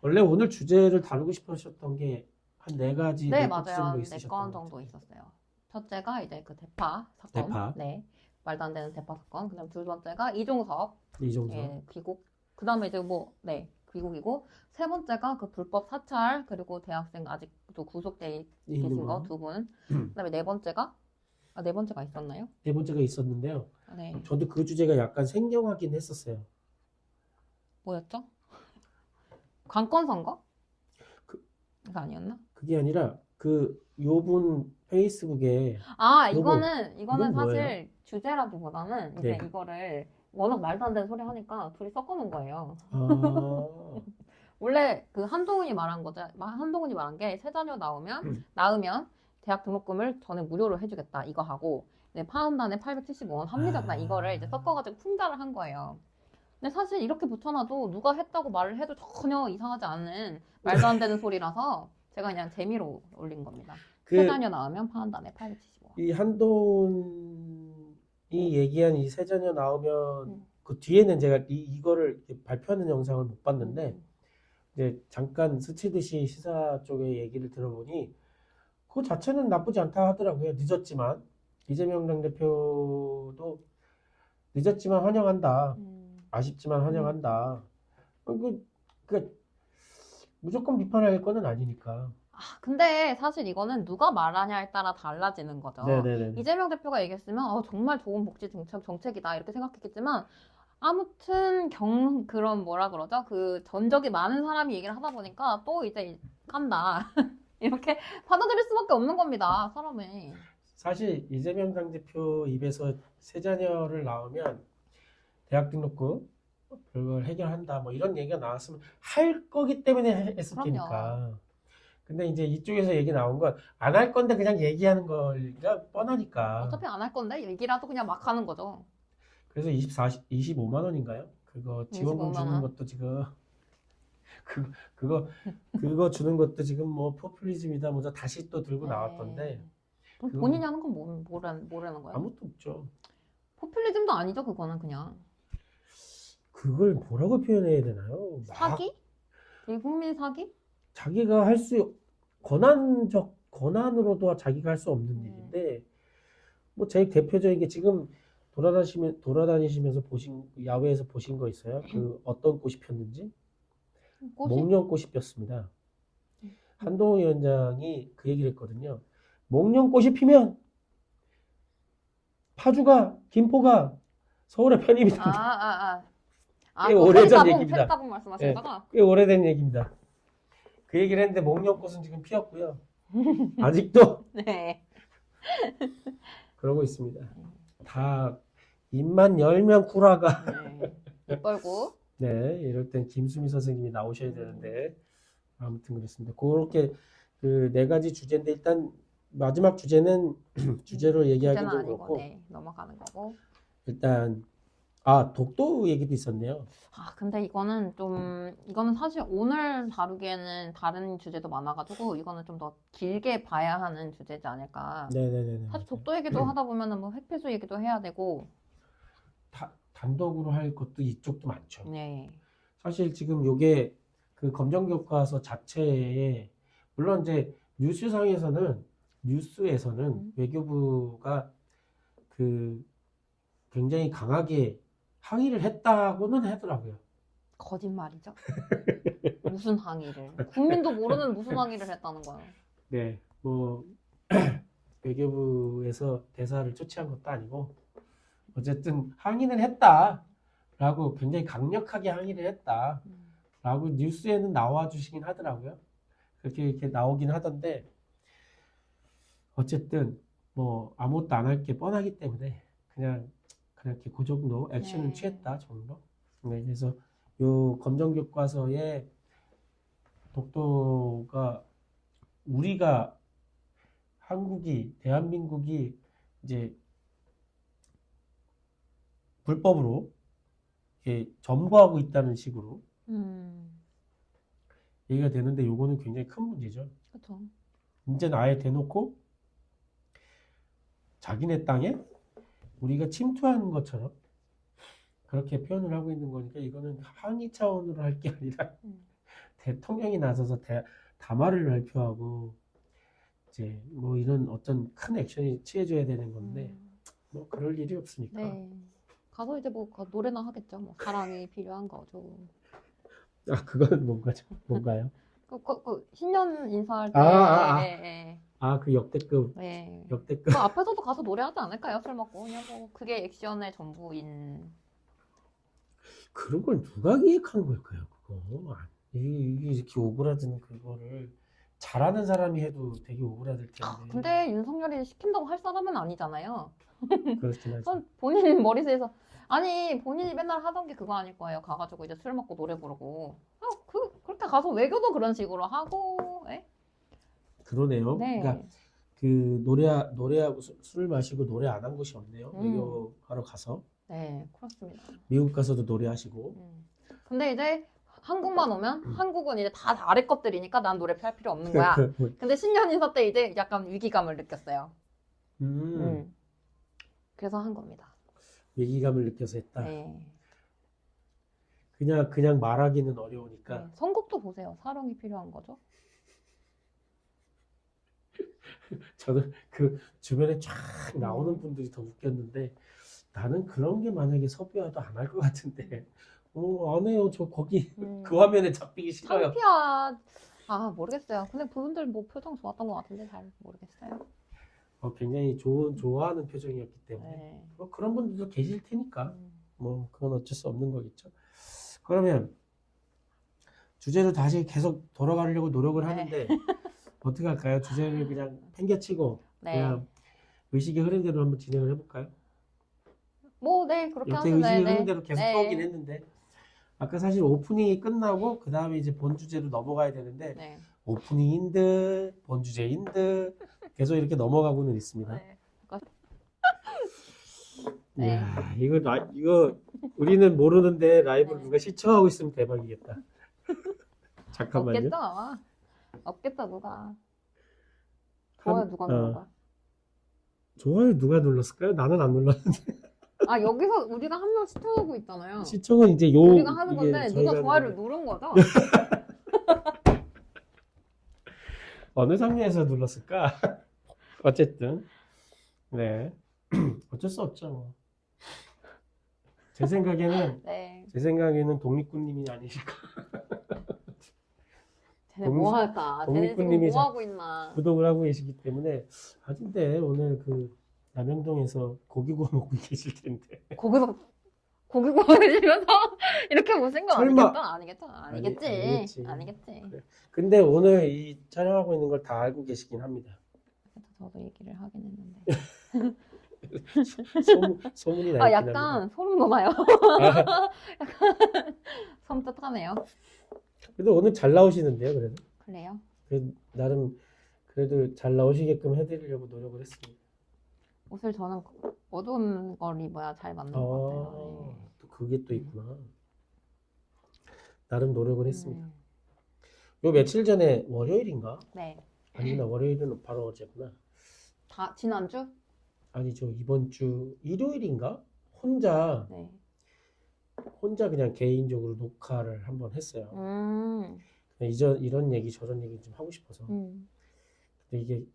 원래 오늘 주제를 다루고 싶으셨던 게 한 네 가지, 네, 네 포트 정도 맞아요. 네 있으셨던 건 것 정도 같은데. 있었어요. 첫째가 이제 그 대파 사건. 대파, 네. 말도 안 되는 대파 사건. 그다음 두 번째가 이종섭. 이종석, 예, 귀국. 그다음에 이제 뭐, 네, 귀국이고. 세 번째가 그 불법 사찰, 그리고 대학생 아직도 구속돼 있는 계신 거 거. 두 분. 그다음에 네 번째가 있었나요? 네 번째가 있었는데요. 네. 저도 그 주제가 약간 생경하긴 했었어요. 뭐였죠? 관건 선거? 그, 그거 아니었나? 그게 아니라 그 요분 페이스북에 아, 요분 이거는 이건 뭐예요? 사실 주제라기보다는 이제 네. 이거를 워낙 말도 안 되는 소리 하니까 둘이 섞어놓은 거예요. 아, 원래 그 한동훈이 말한 게 세 자녀 낳으면 대학 등록금을 저는 무료로 해주겠다 이거 하고 네, 파운단에 875원 합리적이다 이거를 이제 섞어가지고 풍자를 한 거예요. 근데 사실 이렇게 붙여놔도 누가 했다고 말을 해도 전혀 이상하지 않은 말도 안 되는 소리라서 제가 그냥 재미로 올린 겁니다. 세 그 자녀 낳으면 파운단에 875원. 이 한동훈이 얘기한 이 세 자녀 나오면 음. 그 뒤에는 제가 이거를 이렇게 발표하는 영상을 못 봤는데 음. 이제 잠깐 스치듯이 시사 쪽의 얘기를 들어보니 그 자체는 나쁘지 않다 하더라고요. 늦었지만 이재명 당대표도 늦었지만 환영한다. 아쉽지만 환영한다. 그 무조건 비판할 거는 아니니까. 근데 사실 이거는 누가 말하냐에 따라 달라지는 거죠. 네네네. 이재명 대표가 얘기했으면 정말 좋은 복지 정책이다 이렇게 생각했겠지만 아무튼 그런 뭐라 그러죠? 그 전적이 많은 사람이 얘기를 하다 보니까 또 이제 간다 이렇게 받아들일 수밖에 없는 겁니다. 사람이. 사실 이재명 당대표 입에서 세 자녀를 낳으면 대학 등록금 그걸 해결한다 뭐 이런 얘기가 나왔으면 할 거기 때문에 했을 그럼요. 테니까. 근데 이제 이쪽에서 얘기 나온 건 안 할 건데 그냥 얘기하는 거가 뻔하니까. 어차피 안 할 건데 얘기라도 그냥 막 하는 거죠. 그래서 25만 원인가요? 그거 지원금 25만 주는 원. 것도 지금 그거 주는 것도 지금 뭐 포퓰리즘이다 뭐저 다시 또 들고 나왔던데 그럼 그거 본인이 하는 건 뭐라는 거예요? 아무것도 없죠. 포퓰리즘도 아니죠, 그거는 그냥. 그걸 뭐라고 표현해야 되나요? 사기? 대국민 사기? 자기가 권한으로도 자기가 할 수 없는 일인데 뭐 제일 대표적인 게 지금 돌아다니시면서 야외에서 보신 거 있어요? 그 어떤 꽃이 폈는지? 목련꽃이 폈습니다. 한동훈 위원장이 그 얘기를 했거든요. 목련꽃이 피면 파주가 김포가 서울의 편입이 된다. 아, 꽤 그 오래전 페리따봉, 얘기입니다. 페리따봉 말씀하시다가 꽤 오래된 얘기입니다. 그 얘기를 했는데 목련꽃은 지금 피었고요. 아직도 네. 그러고 있습니다. 다 입만 열면 구라가. 네. 입 벌고. 네, 이럴 땐 김수미 선생님이 나오셔야 되는데 아무튼 그렇습니다. 그렇게 그 네 가지 주제인데 일단 마지막 주제는 주제로 얘기하기 주제는 좀 아니고, 그렇고 네, 넘어가는 거고. 일단 독도 얘기도 있었네요. 근데 이거는 사실 오늘 다루기에는 다른 주제도 많아가지고, 이거는 좀 더 길게 봐야 하는 주제지 않을까. 네네네. 사실 독도 얘기도 하다 보면은 뭐 핵폐수 얘기도 해야 되고, 단독으로 할 것도 이쪽도 많죠. 네. 사실 지금 요게 그 검정교과서 자체에 물론 이제 뉴스에서는 외교부가 그 굉장히 강하게 항의를 했다고는 하더라고요. 거짓말이죠. 무슨 항의를. 국민도 모르는 무슨 항의를 했다는 거예요. 네, 뭐 외교부에서 대사를 조치한 것도 아니고 어쨌든 항의는 했다라고 굉장히 강력하게 항의를 했다라고 뉴스에는 나와 주시긴 하더라고요. 그렇게 이렇게 나오긴 하던데 어쨌든 뭐 아무것도 안 할 게 뻔하기 때문에 그냥 이렇게 그 정도 액션은 네. 취했다 정도. 네, 그래서 요 검정교과서에 독도가 우리가 대한민국이 이제 불법으로 이렇게 점거하고 있다는 식으로 얘기가 되는데 요거는 굉장히 큰 문제죠. 그렇죠. 이제는 아예 대놓고 자기네 땅에 우리가 침투하는 것처럼 그렇게 표현을 하고 있는 거니까 이거는 항의 차원으로 할 게 아니라 대통령이 나서서 담화를 발표하고 이제 뭐 이런 어떤 큰 액션이 취해줘야 되는 건데 뭐 그럴 일이 없으니까. 네. 가서 이제 뭐 노래나 하겠죠. 뭐 사랑이 필요한 거죠. 그건 뭔가요? 신년 인사할 때. 그 역대급. 네. 역대급. 그 앞에서도 가서 노래하지 않을까요? 술 먹고. 그냥 뭐 그게 액션의 전부인. 그런 걸 누가 기획하는 걸까요? 그거 이게 이렇게 오그라드는 그거를 잘하는 사람이 해도 되게 오그라들 텐데. 근데 윤석열이 시킨다고 할 사람은 아니잖아요. 그렇긴 하죠. 본인 머릿속에서 본인이 맨날 하던 게 그거 아닐 거예요. 가가지고 이제 술 먹고 노래 부르고. 그렇게 가서 외교도 그런 식으로 하고. 그러네요. 네. 그러니까 그 노래하고 술 마시고 노래 안 한 곳이 없네요. 외교하러 가서. 네, 그렇습니다. 미국 가서도 노래하시고. 근데 이제 한국만 오면 한국은 이제 다 아래 것들이니까 난 노래 할 필요 없는 거야. 근데 신년 인사 때 이제 약간 위기감을 느꼈어요. 그래서 한 겁니다. 위기감을 느껴서 했다. 네. 그냥 말하기는 어려우니까. 네. 선곡도 보세요. 사랑이 필요한 거죠. 저는 그 주변에 쫙 나오는 분들이 더 웃겼는데 나는 그런 게 만약에 섭외와도 안 할 것 같은데 안 해요. 저 거기 그 화면에 잡히기 싫어요. 창피하. 모르겠어요. 근데 그분들 뭐 표정 좋았던 것 같은데 잘 모르겠어요. 굉장히 좋아하는 표정이었기 때문에 네. 뭐 그런 분들도 계실 테니까 뭐 그건 어쩔 수 없는 거겠죠. 그러면 주제로 다시 계속 돌아가려고 노력을 하는데 어떻게 할까요? 주제를 그냥 팽개치고 그냥 의식의 흐름대로 한번 진행을 해볼까요? 그렇게 이렇게 하면 의식의 흐름대로 계속 떠오긴 했는데 아까 사실 오프닝이 끝나고 그 다음에 이제 본 주제로 넘어가야 되는데 오프닝인 듯 본 주제인 듯 계속 이렇게 넘어가고는 있습니다. 이야, 이거 우리는 모르는데 라이브를 누가 시청하고 있으면 대박이겠다. 잠깐만요. 없겠다 누가. 좋아요 누가 누른 거야? 좋아요 누가 눌렀을까요? 나는 안 눌렀는데. 여기서 우리가 한 명 시청하고 있잖아요. 시청은 이제 우리가 하는 건데 이게 누가 저희가 좋아요를 누른 거죠? 어느 장면에서 눌렀을까? 어쨌든 네 어쩔 수 없죠. 뭐. 제 생각에는 독립군님이 아니실까. 쟤네 뭐 할까? 쟤네 지금 뭐 하고 있나? 구독을 하고 계시기 때문에 근데 오늘 그 남영동에서 고기 구워 먹고 계실 텐데. 거기서 고기 구워주시면서 이렇게 오신 건 설마. 아니겠죠? 아니겠지. 아니겠지. 아니겠지. 그래. 근데 오늘 이 촬영하고 있는 걸 다 알고 계시긴 합니다. 그래서 저도 얘기를 하긴 했는데. 소문이 아, 나긴 약간 소름 돋아요. 합니다. 약간 섬뜩하네요. 그래도 오늘 잘 나오시는데요, 그래도. 그래요? 나름 그래도 잘 나오시게끔 해드리려고 노력을 했습니다. 옷을 저는 어두운 걸 입어야 잘 맞는 것 같아요. 또 그게 또 있구나. 나름 노력을 네. 했습니다. 요 며칠 전에 월요일인가? 네. 아니구나, 월요일은 바로 어제구나. 다 지난주? 아니죠, 이번 주 일요일인가? 혼자 네. 그냥 개인적으로 녹화를 한번 했어요. 음. 이런 얘기 저런 얘기 좀 하고 싶어서. 근데 이게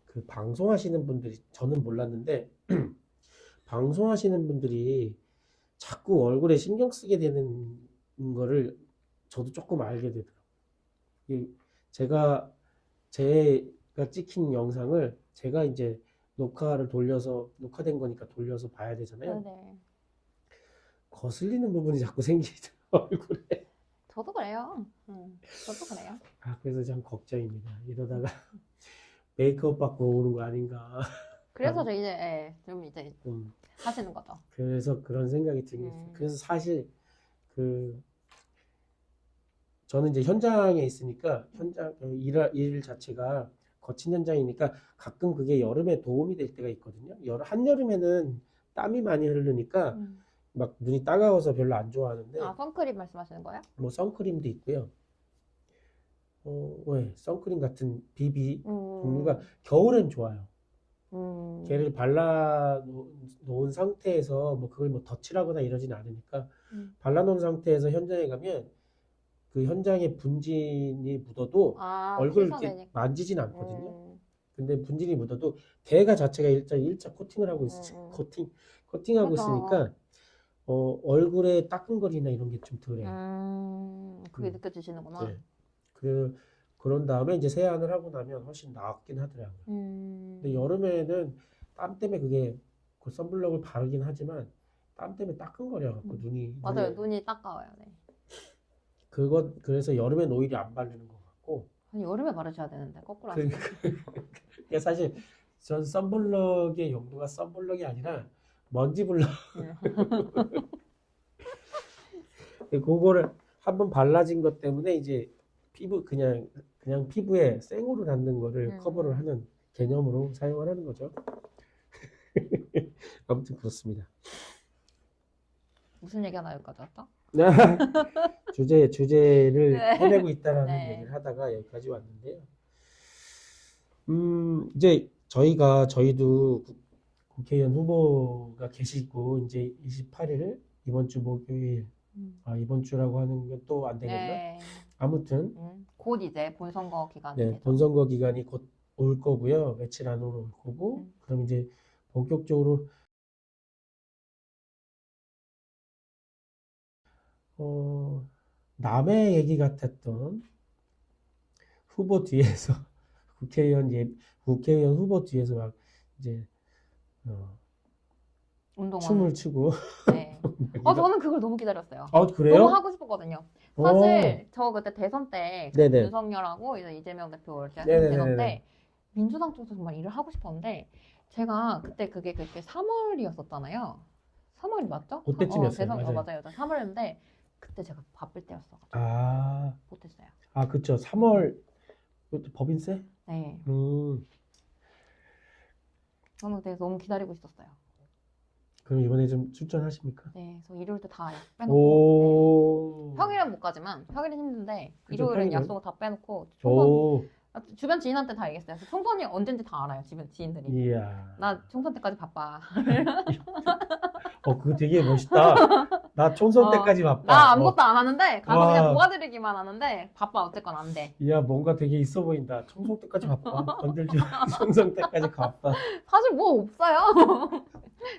그 방송하시는 분들이, 저는 몰랐는데 방송하시는 분들이 자꾸 얼굴에 신경 쓰게 되는 거를 저도 조금 알게 되더라고요. 제가 찍힌 영상을 제가 이제 녹화된 거니까 돌려서 봐야 되잖아요. 네. 거슬리는 부분이 자꾸 생기더라고요, 얼굴에. 저도 그래요. 저도 그래요. 그래서 참 걱정입니다. 이러다가 메이크업 받고 오는 거 아닌가. 그래서 저 이제 좀 이제 하시는 거죠. 그래서 그런 생각이 들긴 했어요. 그래서 사실 저는 이제 현장에 있으니까 일 자체가 거친 현장이니까 가끔 그게 여름에 도움이 될 때가 있거든요. 한여름에는 땀이 많이 흐르니까 막 눈이 따가워서 별로 안 좋아하는데. 선크림 말씀하시는 거예요? 뭐 선크림도 있고요. 선크림 같은 BB 종류가 겨울엔 좋아요. 걔를 발라 놓은 상태에서 뭐 그걸 뭐 덧칠하거나 이러진 않으니까 발라 놓은 상태에서 현장에 가면 그 현장에 분진이 묻어도 얼굴을 이렇게 만지진 않거든요. 근데 분진이 묻어도 걔가 자체가 일단 1차 코팅을 하고 코팅하고 있으니까 얼굴에 따끔거리나 이런 게 좀 덜해요. 그게 느껴지시는구나. 네. 그런 다음에 이제 세안을 하고 나면 훨씬 나았긴 하더라고요. 근데 여름에는 땀 때문에 그게 그 선블록을 바르긴 하지만 땀 때문에 따끔거려갖고 맞아요. 눈이 따가워요. 네. 그래서 여름엔 오히려 안 바르는 것 같고. 아니, 여름에 바르셔야 되는데 거꾸로 하시는 그러니까 사실 전 선블록의 용도가 선블록이 아니라 먼지블록. 그거를 한번 발라진 것 때문에 이제 그냥 피부에 생으로 닿는 거를 커버를 하는 개념으로 사용을 하는 거죠. 아무튼 그렇습니다. 무슨 얘기 하나 여기까지 왔다? 주제를 네. 해내고 있다라는 네. 얘기를 하다가 여기까지 왔는데요. 이제 저희도 국회의원 후보가 계시고 이제 28일 이번 주 목요일 이번 주라고 하는 건 또 안 되겠나? 네. 아무튼 곧 이제 본선거 기간이 네, 되죠. 본선거 기간이 곧 올 거고요. 며칠 안으로 올 거고 그럼 이제 본격적으로 남의 얘기 같았던 후보 뒤에서 국회의원 후보 뒤에서 막 이제 춤을 추고. 네. 저는 그걸 너무 기다렸어요. 그래요? 너무 하고 싶었거든요. 사실 저 그때 대선 때 네네. 윤석열하고 이제 이재명 대표 올 때 네네네네. 대선 때 민주당 쪽에서 정말 일을 하고 싶었는데 제가 그때 그게 3월이었었잖아요. 3월이 맞죠? 그때쯤이었어요. 대선 맞아요. 맞아요. 3월인데 그때 제가 바쁠 때였어가지고 못했어요. 그쵸. 3월 그것도 법인세? 네. 저는 그때 너무 기다리고 있었어요. 그럼 이번에 좀 출전하십니까? 네, 저 일요일 때 다 빼놓고 네. 평일은 못 가지만 평일은 힘든데 그죠, 일요일은 평일은. 약속을 다 빼놓고 주변 지인한테 다 얘기했어요. 총선이 언젠지 다 알아요. 주변 지인들이. 이야. 나 총선 때까지 바빠. 그거 되게 멋있다. 나 총선 때까지 바빠. 나 아무것도 안 하는데 가서 와. 그냥 도와드리기만 하는데 바빠. 어쨌건 안 돼. 이야, 뭔가 되게 있어 보인다. 총선 때까지 바빠. 건들지 마. 총선 때까지 바빠. 사실 뭐 없어요.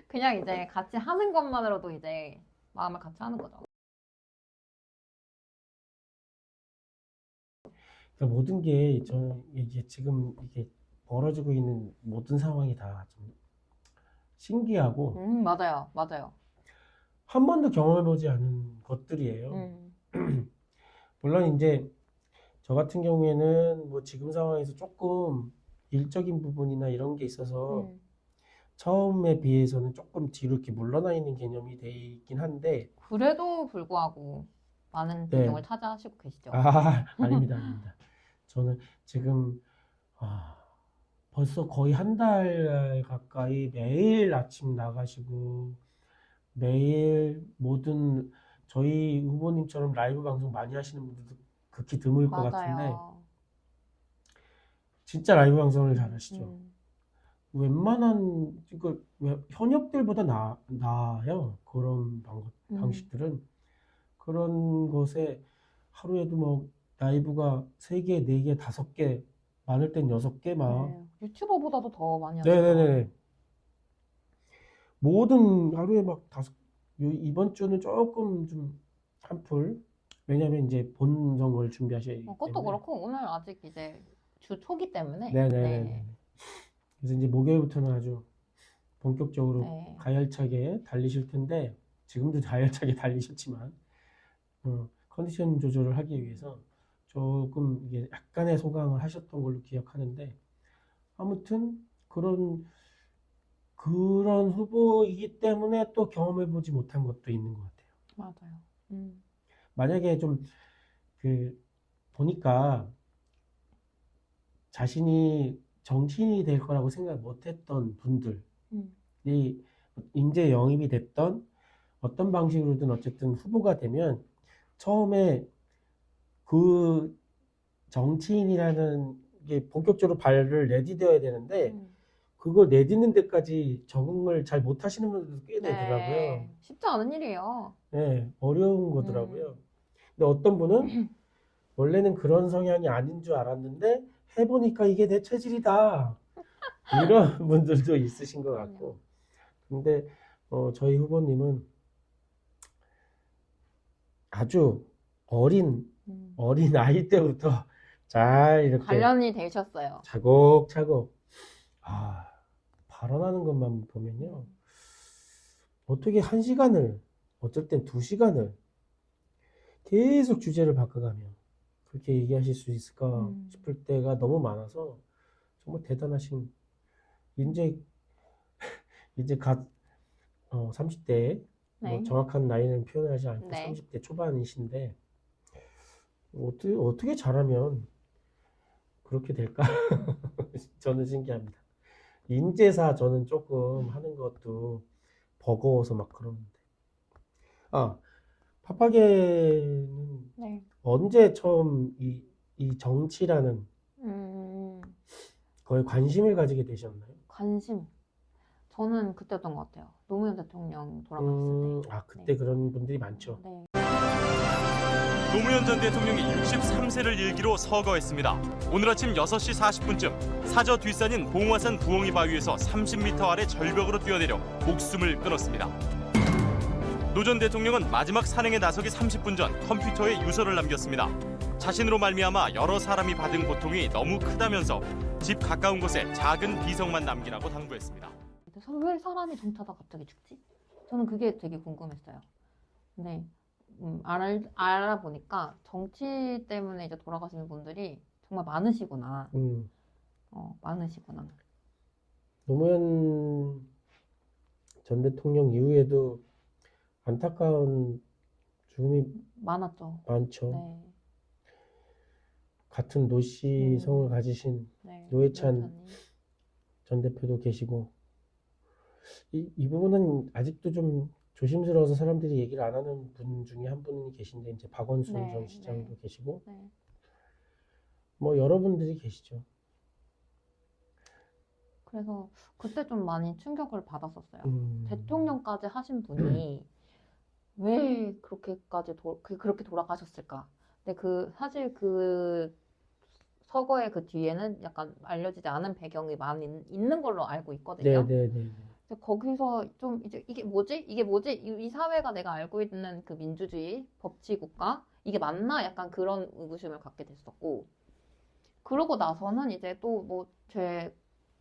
그냥 이제 같이 하는 것만으로도 이제 마음을 같이 하는 거죠. 그러니까 모든 게 이게 지금 이게 벌어지고 있는 모든 상황이 다 좀 신기하고 맞아요, 맞아요. 한 번도 경험해보지 않은 것들이에요. 물론 이제 저 같은 경우에는 뭐 지금 상황에서 조금 일적인 부분이나 이런 게 있어서 처음에 비해서는 조금 뒤로 이렇게 물러나 있는 개념이 돼 있긴 한데 그래도 불구하고 많은 네. 비중을 차지하시고 계시죠. 아닙니다, 아닙니다. 저는 지금 벌써 거의 한 달 가까이 매일 아침 나가시고 매일 모든 저희 후보님처럼 라이브 방송 많이 하시는 분들도 극히 드물 것 같은데 맞아요. 진짜 라이브 방송을 잘하시죠. 음, 웬만한 현역들보다 나아요. 그런 방식들은 그런 것에 하루에도 뭐 라이브가 3개, 4개, 5개, 많을 땐 6개 막. 네. 유튜버보다도 더 많이 하시죠. 네네네. 모든 하루에 막 이번 주는 조금 좀 한풀. 왜냐면 이제 본선 걸 준비하셔야 되기 그것도 때문에. 그렇고 오늘 아직 이제 주 초기 때문에 네네네. 네. 그래서 이제 목요일부터는 아주 본격적으로 네. 가열차게 달리실 텐데 지금도 가열차게 달리셨지만 컨디션 조절을 하기 위해서 조금 이게 약간의 소강을 하셨던 걸로 기억하는데 아무튼 그런 후보이기 때문에 또 경험해보지 못한 것도 있는 것 같아요. 맞아요. 만약에 좀 보니까 자신이 정치인이 될 거라고 생각 못했던 분들이 인재 영입이 됐던 어떤 방식으로든 어쨌든 후보가 되면 처음에 그 정치인이라는 게 본격적으로 발을 내디뎌야 되는데 그걸 내딛는 데까지 적응을 잘 못하시는 분들도 꽤 되더라고요. 네. 쉽지 않은 일이에요. 네, 어려운 거더라고요. 근데 어떤 분은 원래는 그런 성향이 아닌 줄 알았는데 해보니까 이게 내 체질이다. 이런 분들도 있으신 것 같고. 근데 저희 후보님은 아주 어린 아이 때부터 잘 이렇게 단련이 되셨어요. 차곡차곡 발언하는 것만 보면요. 어떻게 1시간을 어쩔 땐 2시간을 계속 주제를 바꿔가며 그렇게 얘기하실 수 있을까 싶을 때가 너무 많아서 정말 대단하신 이제 갓 30대 뭐 네. 정확한 나이는 표현하지 않고 네. 30대 초반이신데 어떻게 잘하면 그렇게 될까? 저는 신기합니다. 인재사 저는 조금 하는 것도 버거워서 막 그러는데. 파파게는 네. 언제 처음 이 정치라는 거에 관심을 가지게 되셨나요? 관심. 저는 그때였던 것 같아요. 노무현 대통령 돌아가셨을 때. 그때 그런 분들이 많죠. 네. 노무현 전 대통령이 63세를 일기로 서거했습니다. 오늘 아침 6시 40분쯤 사저 뒷산인 봉화산 부엉이 바위에서 30m 아래 절벽으로 뛰어내려 목숨을 끊었습니다. 노 전 대통령은 마지막 산행에 나서기 30분 전 컴퓨터에 유서를 남겼습니다. 자신으로 말미암아 여러 사람이 받은 고통이 너무 크다면서 집 가까운 곳에 작은 비석만 남기라고 당부했습니다. 왜 사람이 정치하다 갑자기 죽지? 저는 그게 되게 궁금했어요. 근데 알아보니까 정치 때문에 이제 돌아가시는 분들이 정말 많으시구나. 많으시구나. 노무현 전 대통령 이후에도 안타까운 죽음이 많았죠. 많죠. 네. 같은 노씨 성을 가지신 네. 노회찬 전 대표도 계시고 이 부분은 아직도 좀 조심스러워서 사람들이 얘기를 안 하는 분 중에 한 분이 계신데 이제 박원순 전 시장도 계시고 뭐 여러분들이 계시죠. 그래서 그때 좀 많이 충격을 받았었어요. 대통령까지 하신 분이 왜 그렇게 돌아가셨을까? 근데 사실 그 서거의 그 뒤에는 약간 알려지지 않은 배경이 많이 있는 걸로 알고 있거든요. 네네네. 거기서 좀 이제 이게 뭐지? 이 사회가 내가 알고 있는 그 민주주의, 법치국가 이게 맞나? 약간 그런 의구심을 갖게 됐었고 그러고 나서는 이제 또 뭐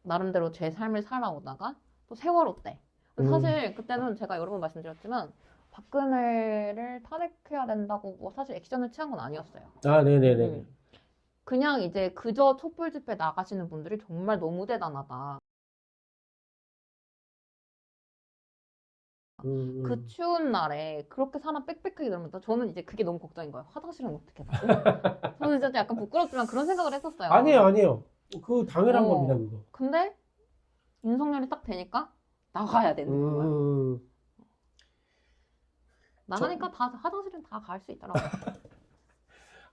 나름대로 제 삶을 살아오다가 또 세월호 때 사실 그때는 제가 여러 번 말씀드렸지만 박근혜를 탄핵해야 된다고 뭐 사실 액션을 취한 건 아니었어요. 아, 네네네. 음. 그냥 이제 그저 촛불 집회 나가시는 분들이 정말 너무 대단하다. 그 추운 날에 그렇게 사람 빽빽하게 들으면서 저는 이제 그게 너무 걱정인 거예요. 화장실은 어떻게 가지? 저는 진짜 약간 부끄럽지만 그런 생각을 했었어요. 아니에요. 그 당연한 어. 겁니다, 그거. 근데 윤석열이 딱 되니까 나가야 되는 거야. 나가니까 다 화장실은 다 갈 수 있더라고요.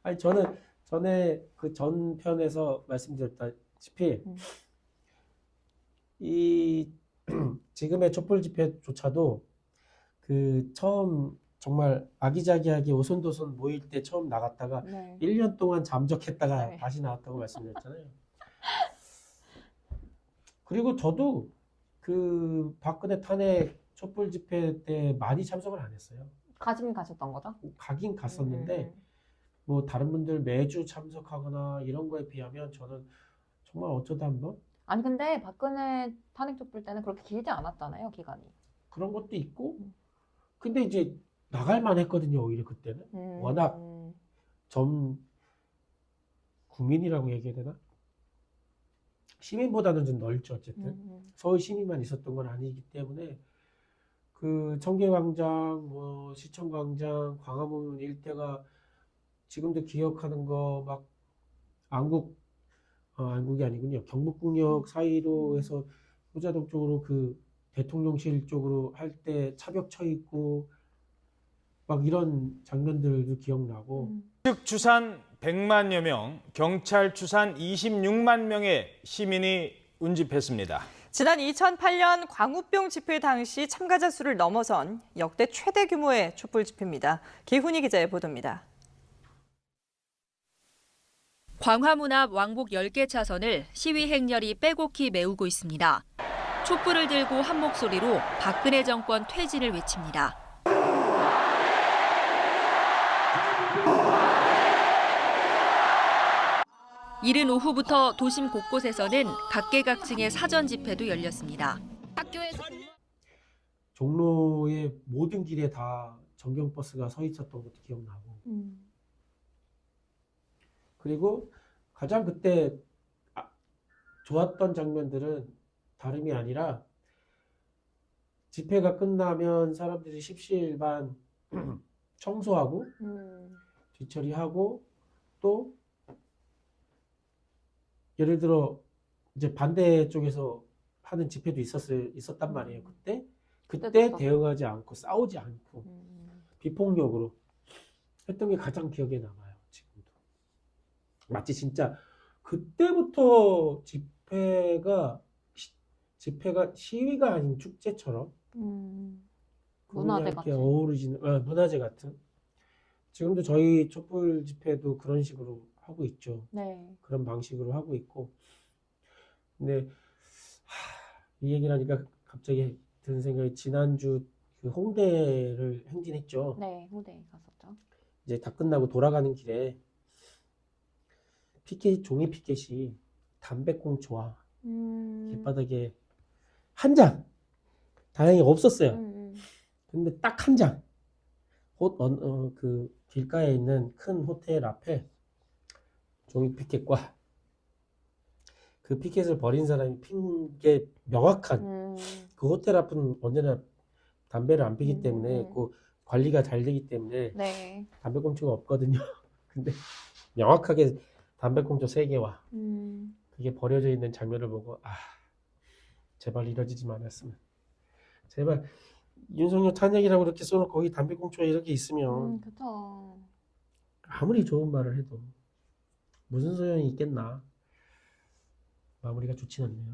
아니, 저는 전에 그 전편에서 말씀드렸다시피 이 지금의 촛불 집회조차도 그 처음 정말 아기자기하게 오손도손 모일 때 처음 나갔다가 네. 1년 동안 잠적했다가 네. 다시 나왔다고 말씀드렸잖아요. 그리고 저도 그 박근혜 탄핵 촛불 집회 때 많이 참석을 안 했어요. 가진 가셨던 거죠? 가긴 갔었는데 뭐 다른 분들 매주 참석하거나 이런 거에 비하면 저는 정말 어쩌다 한번 아니 근데 박근혜 탄핵 촛불 때는 그렇게 길지 않았잖아요, 기간이. 그런 것도 있고 근데 이제 나갈만 했거든요, 오히려 그때는. 워낙 전 국민이라고 얘기해야 되나? 시민보다는 좀 넓죠, 어쨌든. 서울 시민만 있었던 건 아니기 때문에 그 청계광장, 뭐 시청광장, 광화문 일대가 지금도 기억하는 거 막 안국이 아니군요. 경복궁역 사이로 해서 효자동 쪽으로 그 대통령실 쪽으로 할 때 차벽 쳐 있고 막 이런 장면들도 기억나고. 즉 주산 100만여 명, 경찰 추산 26만 명의 시민이 운집했습니다. 지난 2008년 광우병 집회 당시 참가자 수를 넘어선 역대 최대 규모의 촛불 집회입니다. 개훈이 기자의 보도입니다. 광화문 앞 왕복 10개 차선을 시위 행렬이 빼곡히 메우고 있습니다. 촛불을 들고 한 목소리로 박근혜 정권 퇴진을 외칩니다. 이른 오후부터 도심 곳곳에서는 각계각층의 사전 집회도 열렸습니다. 종로의 모든 길에 다 전경버스가 서 있었던 것도 기억나고. 그리고 가장 그때 좋았던 장면들은 다름이 아니라 집회가 끝나면 사람들이 십시일반 청소하고 뒤처리하고 또 예를 들어 이제 반대 쪽에서 하는 집회도 있었단 말이에요. 그때 대응하지 않고 싸우지 않고 비폭력으로 했던 게 가장 기억에 남아요. 지금도 마치 진짜 그때부터 집회가 시위가 아닌 축제처럼 문화제 이렇게 같이. 어우러지는 문화제 같은. 지금도 저희 촛불 집회도 그런 식으로 하고 있죠. 네. 그런 방식으로 하고 있고. 근데 이 얘기를 하니까 갑자기 드는 생각이 지난주 그 홍대를 행진했죠. 네, 홍대에 갔었죠. 이제 다 끝나고 돌아가는 길에 종이 피켓이 담배꽁초와 길바닥에 한 장, 다행히 없었어요. 근데 딱 한 장, 그 길가에 있는 큰 호텔 앞에 종이 피켓과 그 피켓을 버린 사람이 핀 게 명확한. 그 호텔 앞은 언제나 담배를 안 피기 때문에 그 관리가 잘 되기 때문에 네. 담배꽁초가 없거든요. 근데 명확하게 담배꽁초 3개와 그게 버려져 있는 장면을 보고 제발 이러지지 말았으면. 제발 윤석열 탄핵이라고 이렇게 써놓고 거기 담배꽁초가 이렇게 있으면 그쵸. 아무리 좋은 말을 해도 무슨 소용이 있겠나. 마무리가 좋진 않네요.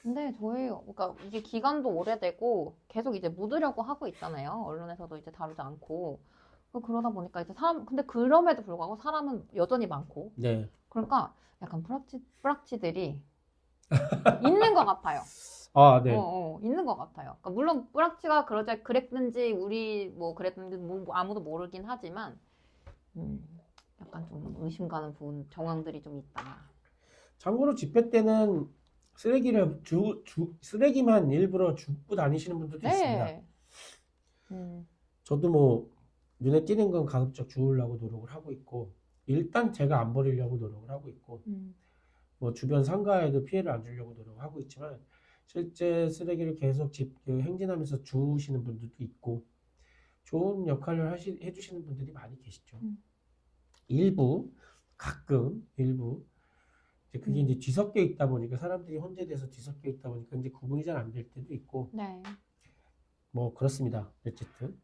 근데 그러니까 이게 기간도 오래되고 계속 이제 묻으려고 하고 있잖아요. 언론에서도 이제 다루지 않고. 그러다 보니까 이제 근데 그럼에도 불구하고 사람은 여전히 많고. 네. 그러니까 약간 뿌락치들이 있는 것 같아요. 네. 있는 것 같아요. 그러니까 물론 뿌락치가 그랬는지 우리 뭐 그랬는지 뭐 아무도 모르긴 하지만 약간 좀 의심 가는 정황들이 좀 있다. 참고로 집회 때는 쓰레기만 일부러 줍고 다니시는 분들도 있습니다. 네. 저도 뭐 눈에 띄는 건 가급적 주우려고 노력을 하고 있고, 일단 제가 안 버리려고 노력을 하고 있고, 뭐 주변 상가에도 피해를 안 주려고 노력하고 있지만, 실제 쓰레기를 계속 행진하면서 주우시는 분들도 있고, 좋은 역할을 해주시는 분들이 많이 계시죠. 가끔 일부 이제 그게 이제 뒤섞여 있다 보니까, 사람들이 혼재돼서 뒤섞여 있다 보니까 이제 구분이 잘 안 될 때도 있고, 네. 뭐 그렇습니다. 어쨌든